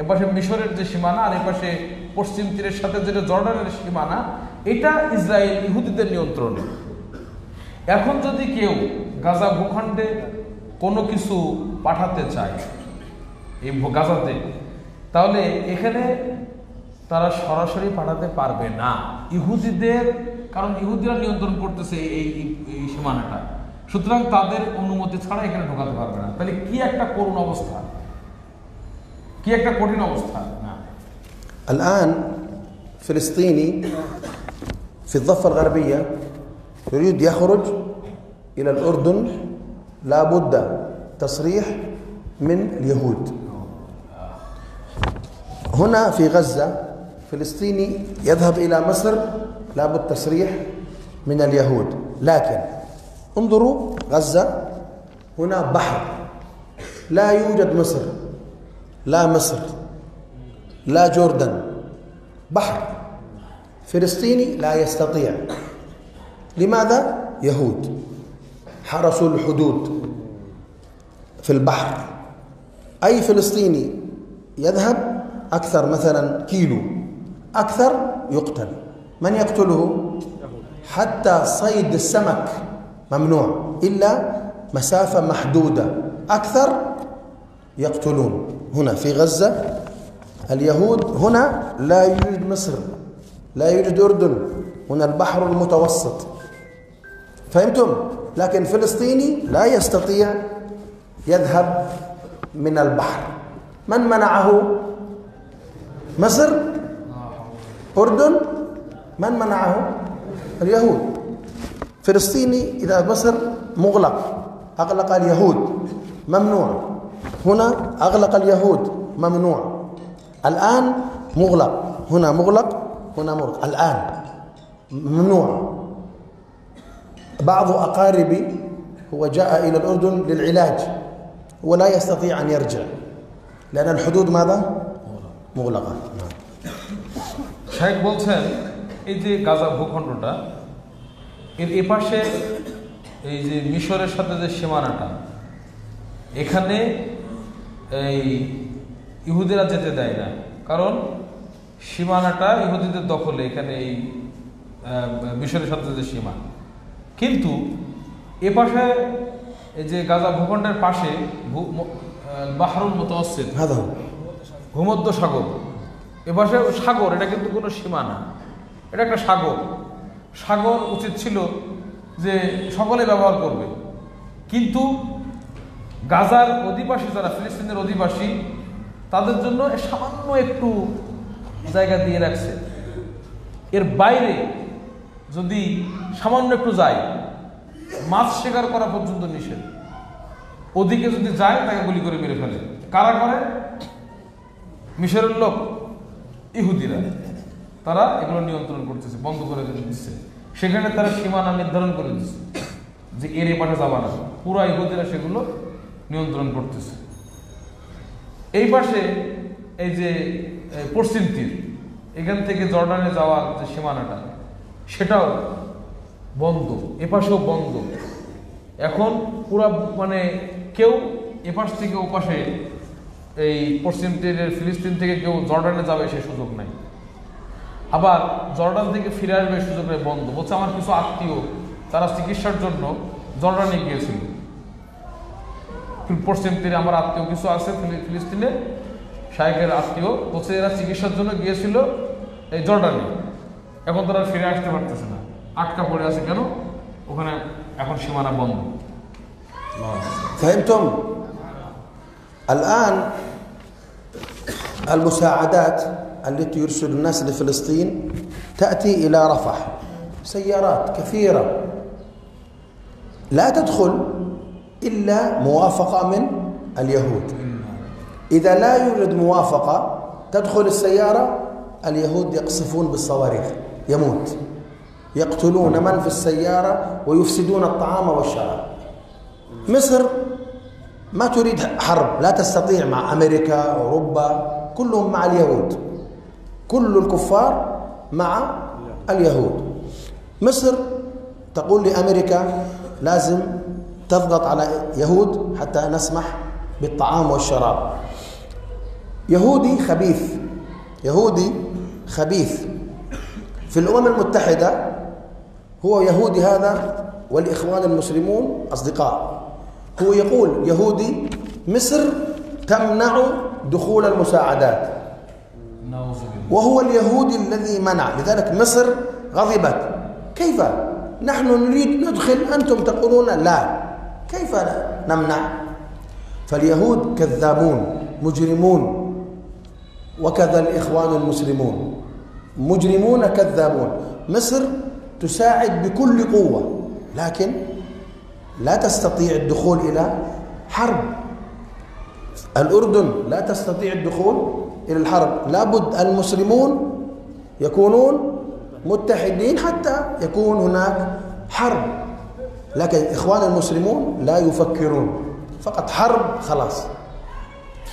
এপাশে মিশরের যে সীমানা আর এপাশে পশ্চিম তীরের সাথে যেটা জর্ডানের সীমানা, এটা ইসরায়েল ইহুদিদের নিয়ন্ত্রণে। এখন যদি কেউ গাজা ভূখণ্ডে কোনো কিছু পাঠাতে চায় এই গাজাতে, তাহলে এখানে তারা সরাসরি পাঠাতে পারবে না ইহুদিদের, কারণ ইহুদিরা নিয়ন্ত্রণ করতেছে এই সীমানাটা, সুতরাং তাদের অনুমতি ছাড়া এখানে ঢোকাতে পারবে না। তাহলে কি একটা করুণ অবস্থা, কি একটা কঠিন অবস্থা। না الآن فلسطيني في الضفة الغربية يريد يخرج إلى الأردن، لا بد تصريح من اليهود. هنا في غزة فلسطيني يذهب إلى مصر، لا بد تصريح من اليهود. لكن انظروا غزة هنا بحر، لا يوجد مصر، لا مصر، لا جوردن، بحر. فلسطيني لا يستطيع. لماذا؟ يهود حرسوا الحدود في البحر. أي فلسطيني يذهب أكثر مثلا كيلو أكثر يقتل. من يقتله؟ حتى صيد السمك ممنوع إلا مسافة محدودة، أكثر يقتلون. هنا في غزة اليهود، هنا لا يوجد مصر، لا يوجد أردن، هنا البحر المتوسط، فهمتم؟ لكن فلسطيني لا يستطيع يذهب من البحر. من منعه؟ مصر؟ أردن؟ من منعه؟ اليهود. فلسطيني إذا مصر مغلق، أغلق اليهود، ممنوع. هنا أغلق اليهود، ممنوع. الآن مغلق، هنا مغلق، هنا مغلق، الآن ممنوع. بعض أقاربي هو جاء إلى الأردن للعلاج ولا يستطيع أن يرجع لأن الحدود ماذا؟ مغلقة. শেখ বলছেন এই যে গাজা ভূখণ্ডটা এর এপাশে এই যে মিশরের সাথে যে সীমানাটা, এখানে এই ইহুদিরা যেতে দেয় না, কারণ সীমানাটা ইহুদিদের দখলে, এখানে এই মিশরের সাথে যে সীমা। কিন্তু এপাশে এই যে গাজা ভূখণ্ডের পাশে বাহরুল মুতাওয়াসসিত, ভূমধ্য সাগর, এপাশে সাগর, এটা কিন্তু কোনো সীমা না, এটা একটা সাগর। সাগর উচিত ছিল যে সকলে ব্যবহার করবে, কিন্তু গাজার অধিবাসী যারা ফিলিস্তিনের অধিবাসী তাদের জন্য সামান্য একটু জায়গা দিয়ে রাখছে। এর বাইরে যদি সামান্য একটু যায়, মাছ শিকার করা পর্যন্ত নিষেধ। ওদিকে যদি যায় তাকে গুলি করে মেরে ফেলে। কারা করে? মিশরের লোক, ইহুদিরা। তারা এগুলো নিয়ন্ত্রণ করতেছে, বন্ধ করে দিচ্ছে। সেখানে তারা সীমানা নির্ধারণ করে দিচ্ছে যে এর এপাশে যাবা না, পুরা ইহুদিরা সেগুলো নিয়ন্ত্রণ করতেছে। এই পাশে এই যে পশ্চিম তীর, এখান থেকে জর্ডানে যাওয়ার যে সীমানাটা, সেটাও বন্ধ, এপাশেও বন্ধ। এখন পুরা মানে কেউ এপাশ থেকে ওপাশে এই পশ্চিম তীরের ফিলিস্তিন থেকে কেউ জর্ডানে যাবে সে সুযোগ নাই, আবার জর্ডান থেকে ফিরে আসবে সুযোগ নেই, বন্ধ। বলছে আমার কিছু আত্মীয় তারা চিকিৎসার জন্য জর্ডানে গিয়েছিল, পশ্চিম তীরে আমার আত্মীয় কিছু আছে ফিলিস্তিনে, শায়েখের আত্মীয়, বলছে এরা চিকিৎসার জন্য গিয়েছিল এই জর্ডানে, এখন তারা ফিরে আসতে পারতেছে না, আটকা পড়ে আছে। কেন? ওখানে এখন সীমানা বন্ধ। فهمتم؟ الآن المساعدات التي يرسل الناس لفلسطين تأتي إلى رفح، سيارات كثيرة لا تدخل إلا موافقة من اليهود. إذا لا يوجد موافقة تدخل السيارة، اليهود يقصفون بالصواريخ، يموت، يقتلون من في السيارة ويفسدون الطعام والشراب. مصر ما تريد حرب، لا تستطيع مع أمريكا أوروبا، كلهم مع اليهود، كل الكفار مع اليهود. مصر تقول لأمريكا لازم تضغط على يهود حتى نسمح بالطعام والشراب. يهودي خبيث، يهودي خبيث. في الأمم المتحدة هو يهودي هذا والإخوان المسلمون أصدقاء، هو يقول يهودي مصر تمنع دخول المساعدات، وهو اليهودي الذي منع. لذلك مصر غضبت، كيف نحن نريد ندخل أنتم تقولون لا، كيف نمنع؟ فاليهود كذابون مجرمون، وكذا الإخوان المسلمون مجرمون كذابون. مصر تساعد بكل قوة لكن لا تستطيع الدخول إلى حرب. الأردن لا تستطيع الدخول إلى الحرب، لابد المسلمون يكونون متحدين حتى يكون هناك حرب. لكن إخوان المسلمون لا يفكرون، فقط حرب خلاص،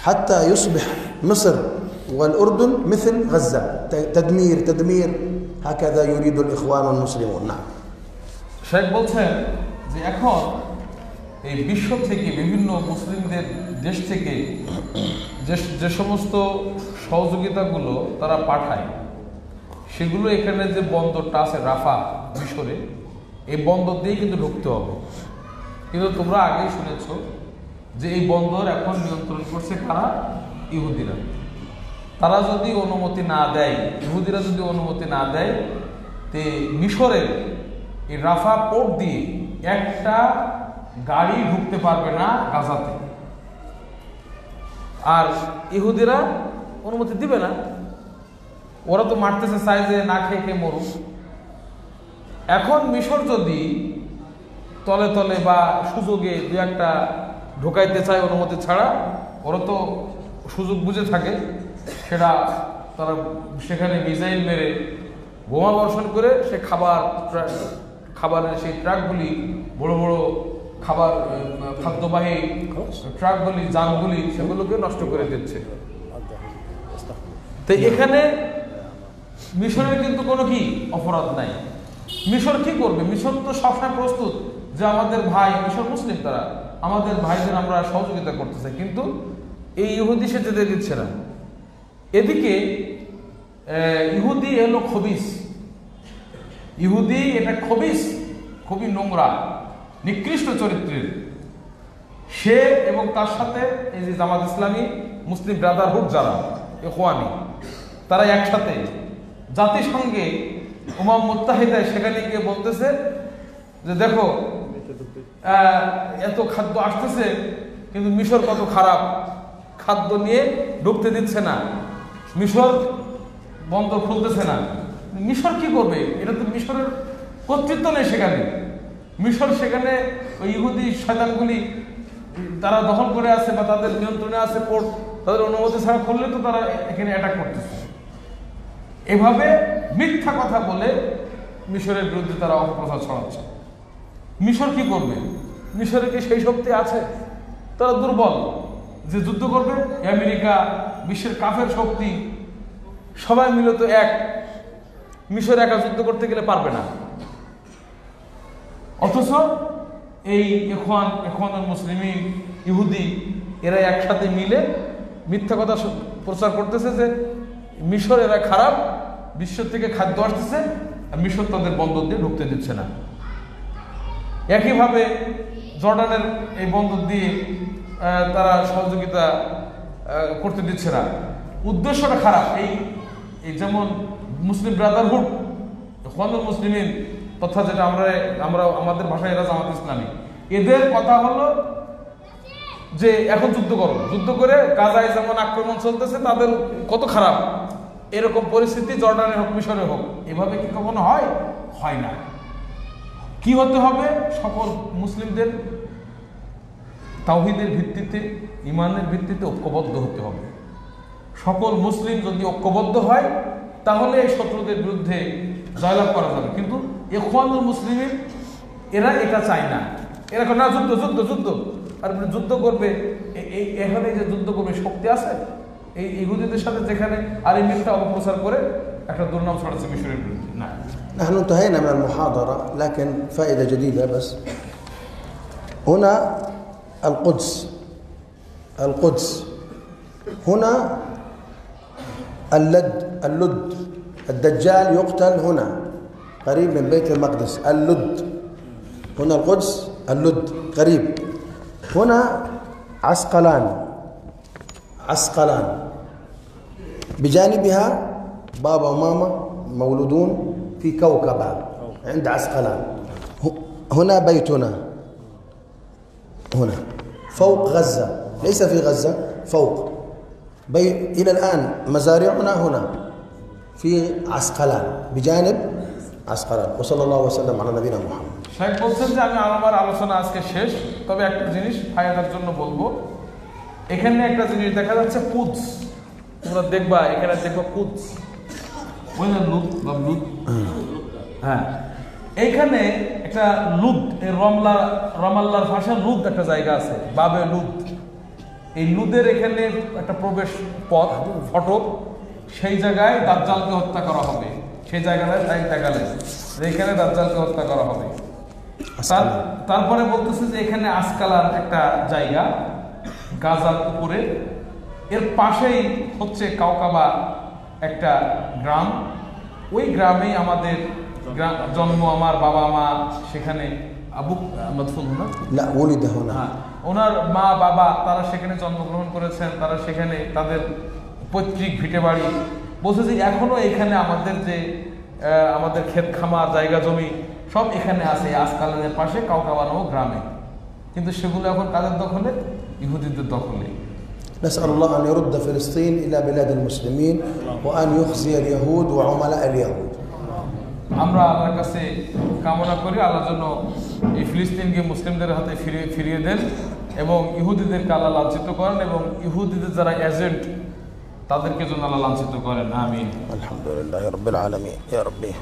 حتى يصبح مصر والأردن مثل غزة، تدمير تدمير، هكذا يريد الإخوان المسلمون. نعم. শেখ বলছেন যে এখন এই বিশ্ব থেকে বিভিন্ন মুসলিমদের দেশ থেকে যে সমস্ত সহযোগিতাগুলো তারা পাঠায়, সেগুলো এখানে যে বন্দরটা আছে রাফা মিশরে, এই বন্দর দিয়ে কিন্তু ঢুকতে হবে। কিন্তু তোমরা আগেই শুনেছ যে এই বন্দর এখন নিয়ন্ত্রণ করছে কারা? ইহুদিরা। তারা যদি অনুমতি না দেয়, ইহুদিরা যদি অনুমতি না দেয়, তে মিশরের এই রাফা পোর্ট দিয়ে একটা গাড়ি ঢুকতে পারবে না গাজাতে। আর ইহুদিরা অনুমতি দিবে না, ওরা তো মারতেছে, চায় যে না খেয়ে খেয়ে মরুক। এখন মিশর যদি তলে তলে বা সুযোগে দু একটা ঢোকাইতে চায় অনুমতি ছাড়া, ওরা তো সুযোগ বুঝে থাকে, সেটা তারা সেখানে মিসাইল মেরে বোমা বর্ষণ করে সে খাবারের সেই ট্রাকগুলি, বড় বড় খাদ্যবাহী ট্রাকগুলি, যানগুলি, সেগুলোকে নষ্ট করে দিচ্ছে। তো এখানে মিশরের কিন্তু কোনো কি অপরাধ নাই। মিশর কি করবে? মিশর তো সবসময় প্রস্তুত যে আমাদের ভাই, মিশর মুসলিম, তারা আমাদের ভাইদের আমরা সহযোগিতা করতেছে, কিন্তু এই ইহুদি সে যেতে দিচ্ছে না। এদিকে ইহুদি এলো খবিস, ইহুদি এটা খবিস, খুবই নোংরা নিকৃষ্ট চরিত্রের সে, এবং তার সাথে এই যে জামাত ইসলামী, মুসলিম ব্রাদারহুড যারা ইখওয়ানি, তারা একসাথে জাতিসংঘে উমাম মুত্তাহিদায় সেখানে গিয়ে বলতেছে যে দেখো এত খাদ্য আসতেছে কিন্তু মিশর কত খারাপ, খাদ্য নিয়ে ঢুকতে দিচ্ছে না, মিশর বন্দর খুলতেছে না। মিশর কি করবে? এটা তো মিশরের কর্তৃত্ব নেই সেখানে। মিশর সেখানে ওই ইহুদি শয়তানগুলি তারা দখল করে আছে বা তাদের নিয়ন্ত্রণে আছে পোর্ট, তাদের অনুমতি ছাড়া খুললে তো তারা এখানে অ্যাটাক করতেছে। এভাবে মিথ্যা কথা বলে মিশরের বিরুদ্ধে তারা অপপ্রচার ছড়াচ্ছে। মিশর কি করবে? মিশরের কি সেই শক্তি আছে? তারা দুর্বল যে যুদ্ধ করবে। আমেরিকা, বিশ্বের কাফের শক্তি সবাই মিলে তো এক, মিশর একা যুদ্ধ করতে গেলে পারবে না। অথচ এই ইখওয়ানুল মুসলিমিন, ইহুদি, এরা একসাথে মিলে মিথ্যা কথা প্রচার করতেছে যে মিশর এরা খারাপ, বিশ্ব থেকে খাদ্য আসতেছে আর মিশর তাদের বন্দর দিয়ে ঢুকতে দিচ্ছে না। একইভাবে জর্ডানের এই বন্দর দিয়ে তারা সহযোগিতা করতে দিচ্ছে না। উদ্দেশ্যটা খারাপ। এই যেমন মুসলিম ব্রাদারহুড, ইখওয়ানুল মুসলিমিন তথা যেটা আমরা আমাদের ভাষায় এরা জামাত ইসলামী, এদের কথা হলো যে এখন যুদ্ধ করো, যুদ্ধ করে গাজায় যেমন আক্রমণ চলতেছে তাদের কত খারাপ, এরকম পরিস্থিতি জর্ডানে হোক, মিশরে হোক। এভাবে কি কখনো হয়? হয় না। কি হতে হবে? সকল মুসলিমদের তাওহীদের ভিত্তিতে, ঈমানের ভিত্তিতে ঐক্যবদ্ধ হতে হবে। সকল মুসলিম যদি ঐক্যবদ্ধ হয় তাহলে এই শত্রুদের বিরুদ্ধে জয়লাভ করা যাবে। কিন্তু ইখওয়ানুল মুসলিমিন এরা এটা চায় না। এরা না যুদ্ধ যুদ্ধ যুদ্ধ, আর যুদ্ধ করবে, এখানে যে যুদ্ধ করবে শক্তি আছে এই ইহুদিদের সাথে, যেখানে আর এই মিথ্যা অপপ্রচার করে একটা দুর্নাম ছড়াচ্ছে মিশরের বিরুদ্ধে। না, نحن انتهينا من المحاضرة، لكن فائدة جديدة بس. هنا القدس هنا اللد الدجال يقتل هنا قريب من بيت المقدس. اللد هنا القدس، اللد قريب. هنا عسقلان بجانبها بابا وماما مولودون في كوكبة عند عسقلان. هنا بيتنا، هنا فوق غزة، ليس في غزة، فوق. إلى الآن مزارعنا هنا في عسقلان، بجانب عسقلان. وصلى الله وسلم على نبينا محمد. শেখ বলছেন যে আমি আমার আলোচনা আজকে শেষ, তবে একটা জিনিস ফায়দার জন্য বলবো। এখানে একটা জিনিস দেখা যাচ্ছে কুদস, তোমরা দেখবা, এখানে দেখবা কুদস, ওই না লুদ, হ্যাঁ, এইখানে একটা লুদ, এই রমাল্লার ভাষা লুদ একটা জায়গা আছে, বাবে লুদ। এই লুদের এখানে একটা প্রবেশ পথ, ফটক, সেই জায়গায় দাজ্জালকে হত্যা করা হবে। সেই জায়গাটায় দেখালে এখানে দাজ্জালকে হত্যা করা হবে। তারপরে বলতেছে যে এখানে আসকালান একটা জায়গা গাজার উপরে, এর পাশেই হচ্ছে কাউকাবা একটা গ্রাম, ওই গ্রামেই আমাদের জন্ম, আমার বাবা মা সেখানে, আবু মদফুন না, لا ولد هنا ওনার মা বাবা তারা সেখানে জন্মগ্রহণ করেছেন, তারা সেখানে তাদের পৈতৃক ভিটে বাড়ি। বলছে যে এখনো এখানে আমাদের যে আমাদের ক্ষেত খামার জায়গা জমি সব এখানে আছে, আসকালানের পাশে কাউকাবানো গ্রামে, কিন্তু সেগুলো এখন কাদের দখলে? ইহুদিদের দখলে। نسأل الله أن يرد فلسطين إلى بلاد المسلمين وأن يخزي اليهود وعملاء اليهود. আমরা আল্লাহর কাছে কামনা করি আল্লাহ যেন এই ফিলিস্তিনকে মুসলিমদের হাতে ফিরিয়ে দেন এবং ইহুদিদেরকে আল্লাহ লাঞ্ছিত করেন এবং ইহুদিদের যারা এজেন্ট তাদেরকে যেন আল্লাহ লাঞ্ছিত করেন। আমিন। الحمد لله رب العالمين يا ربي.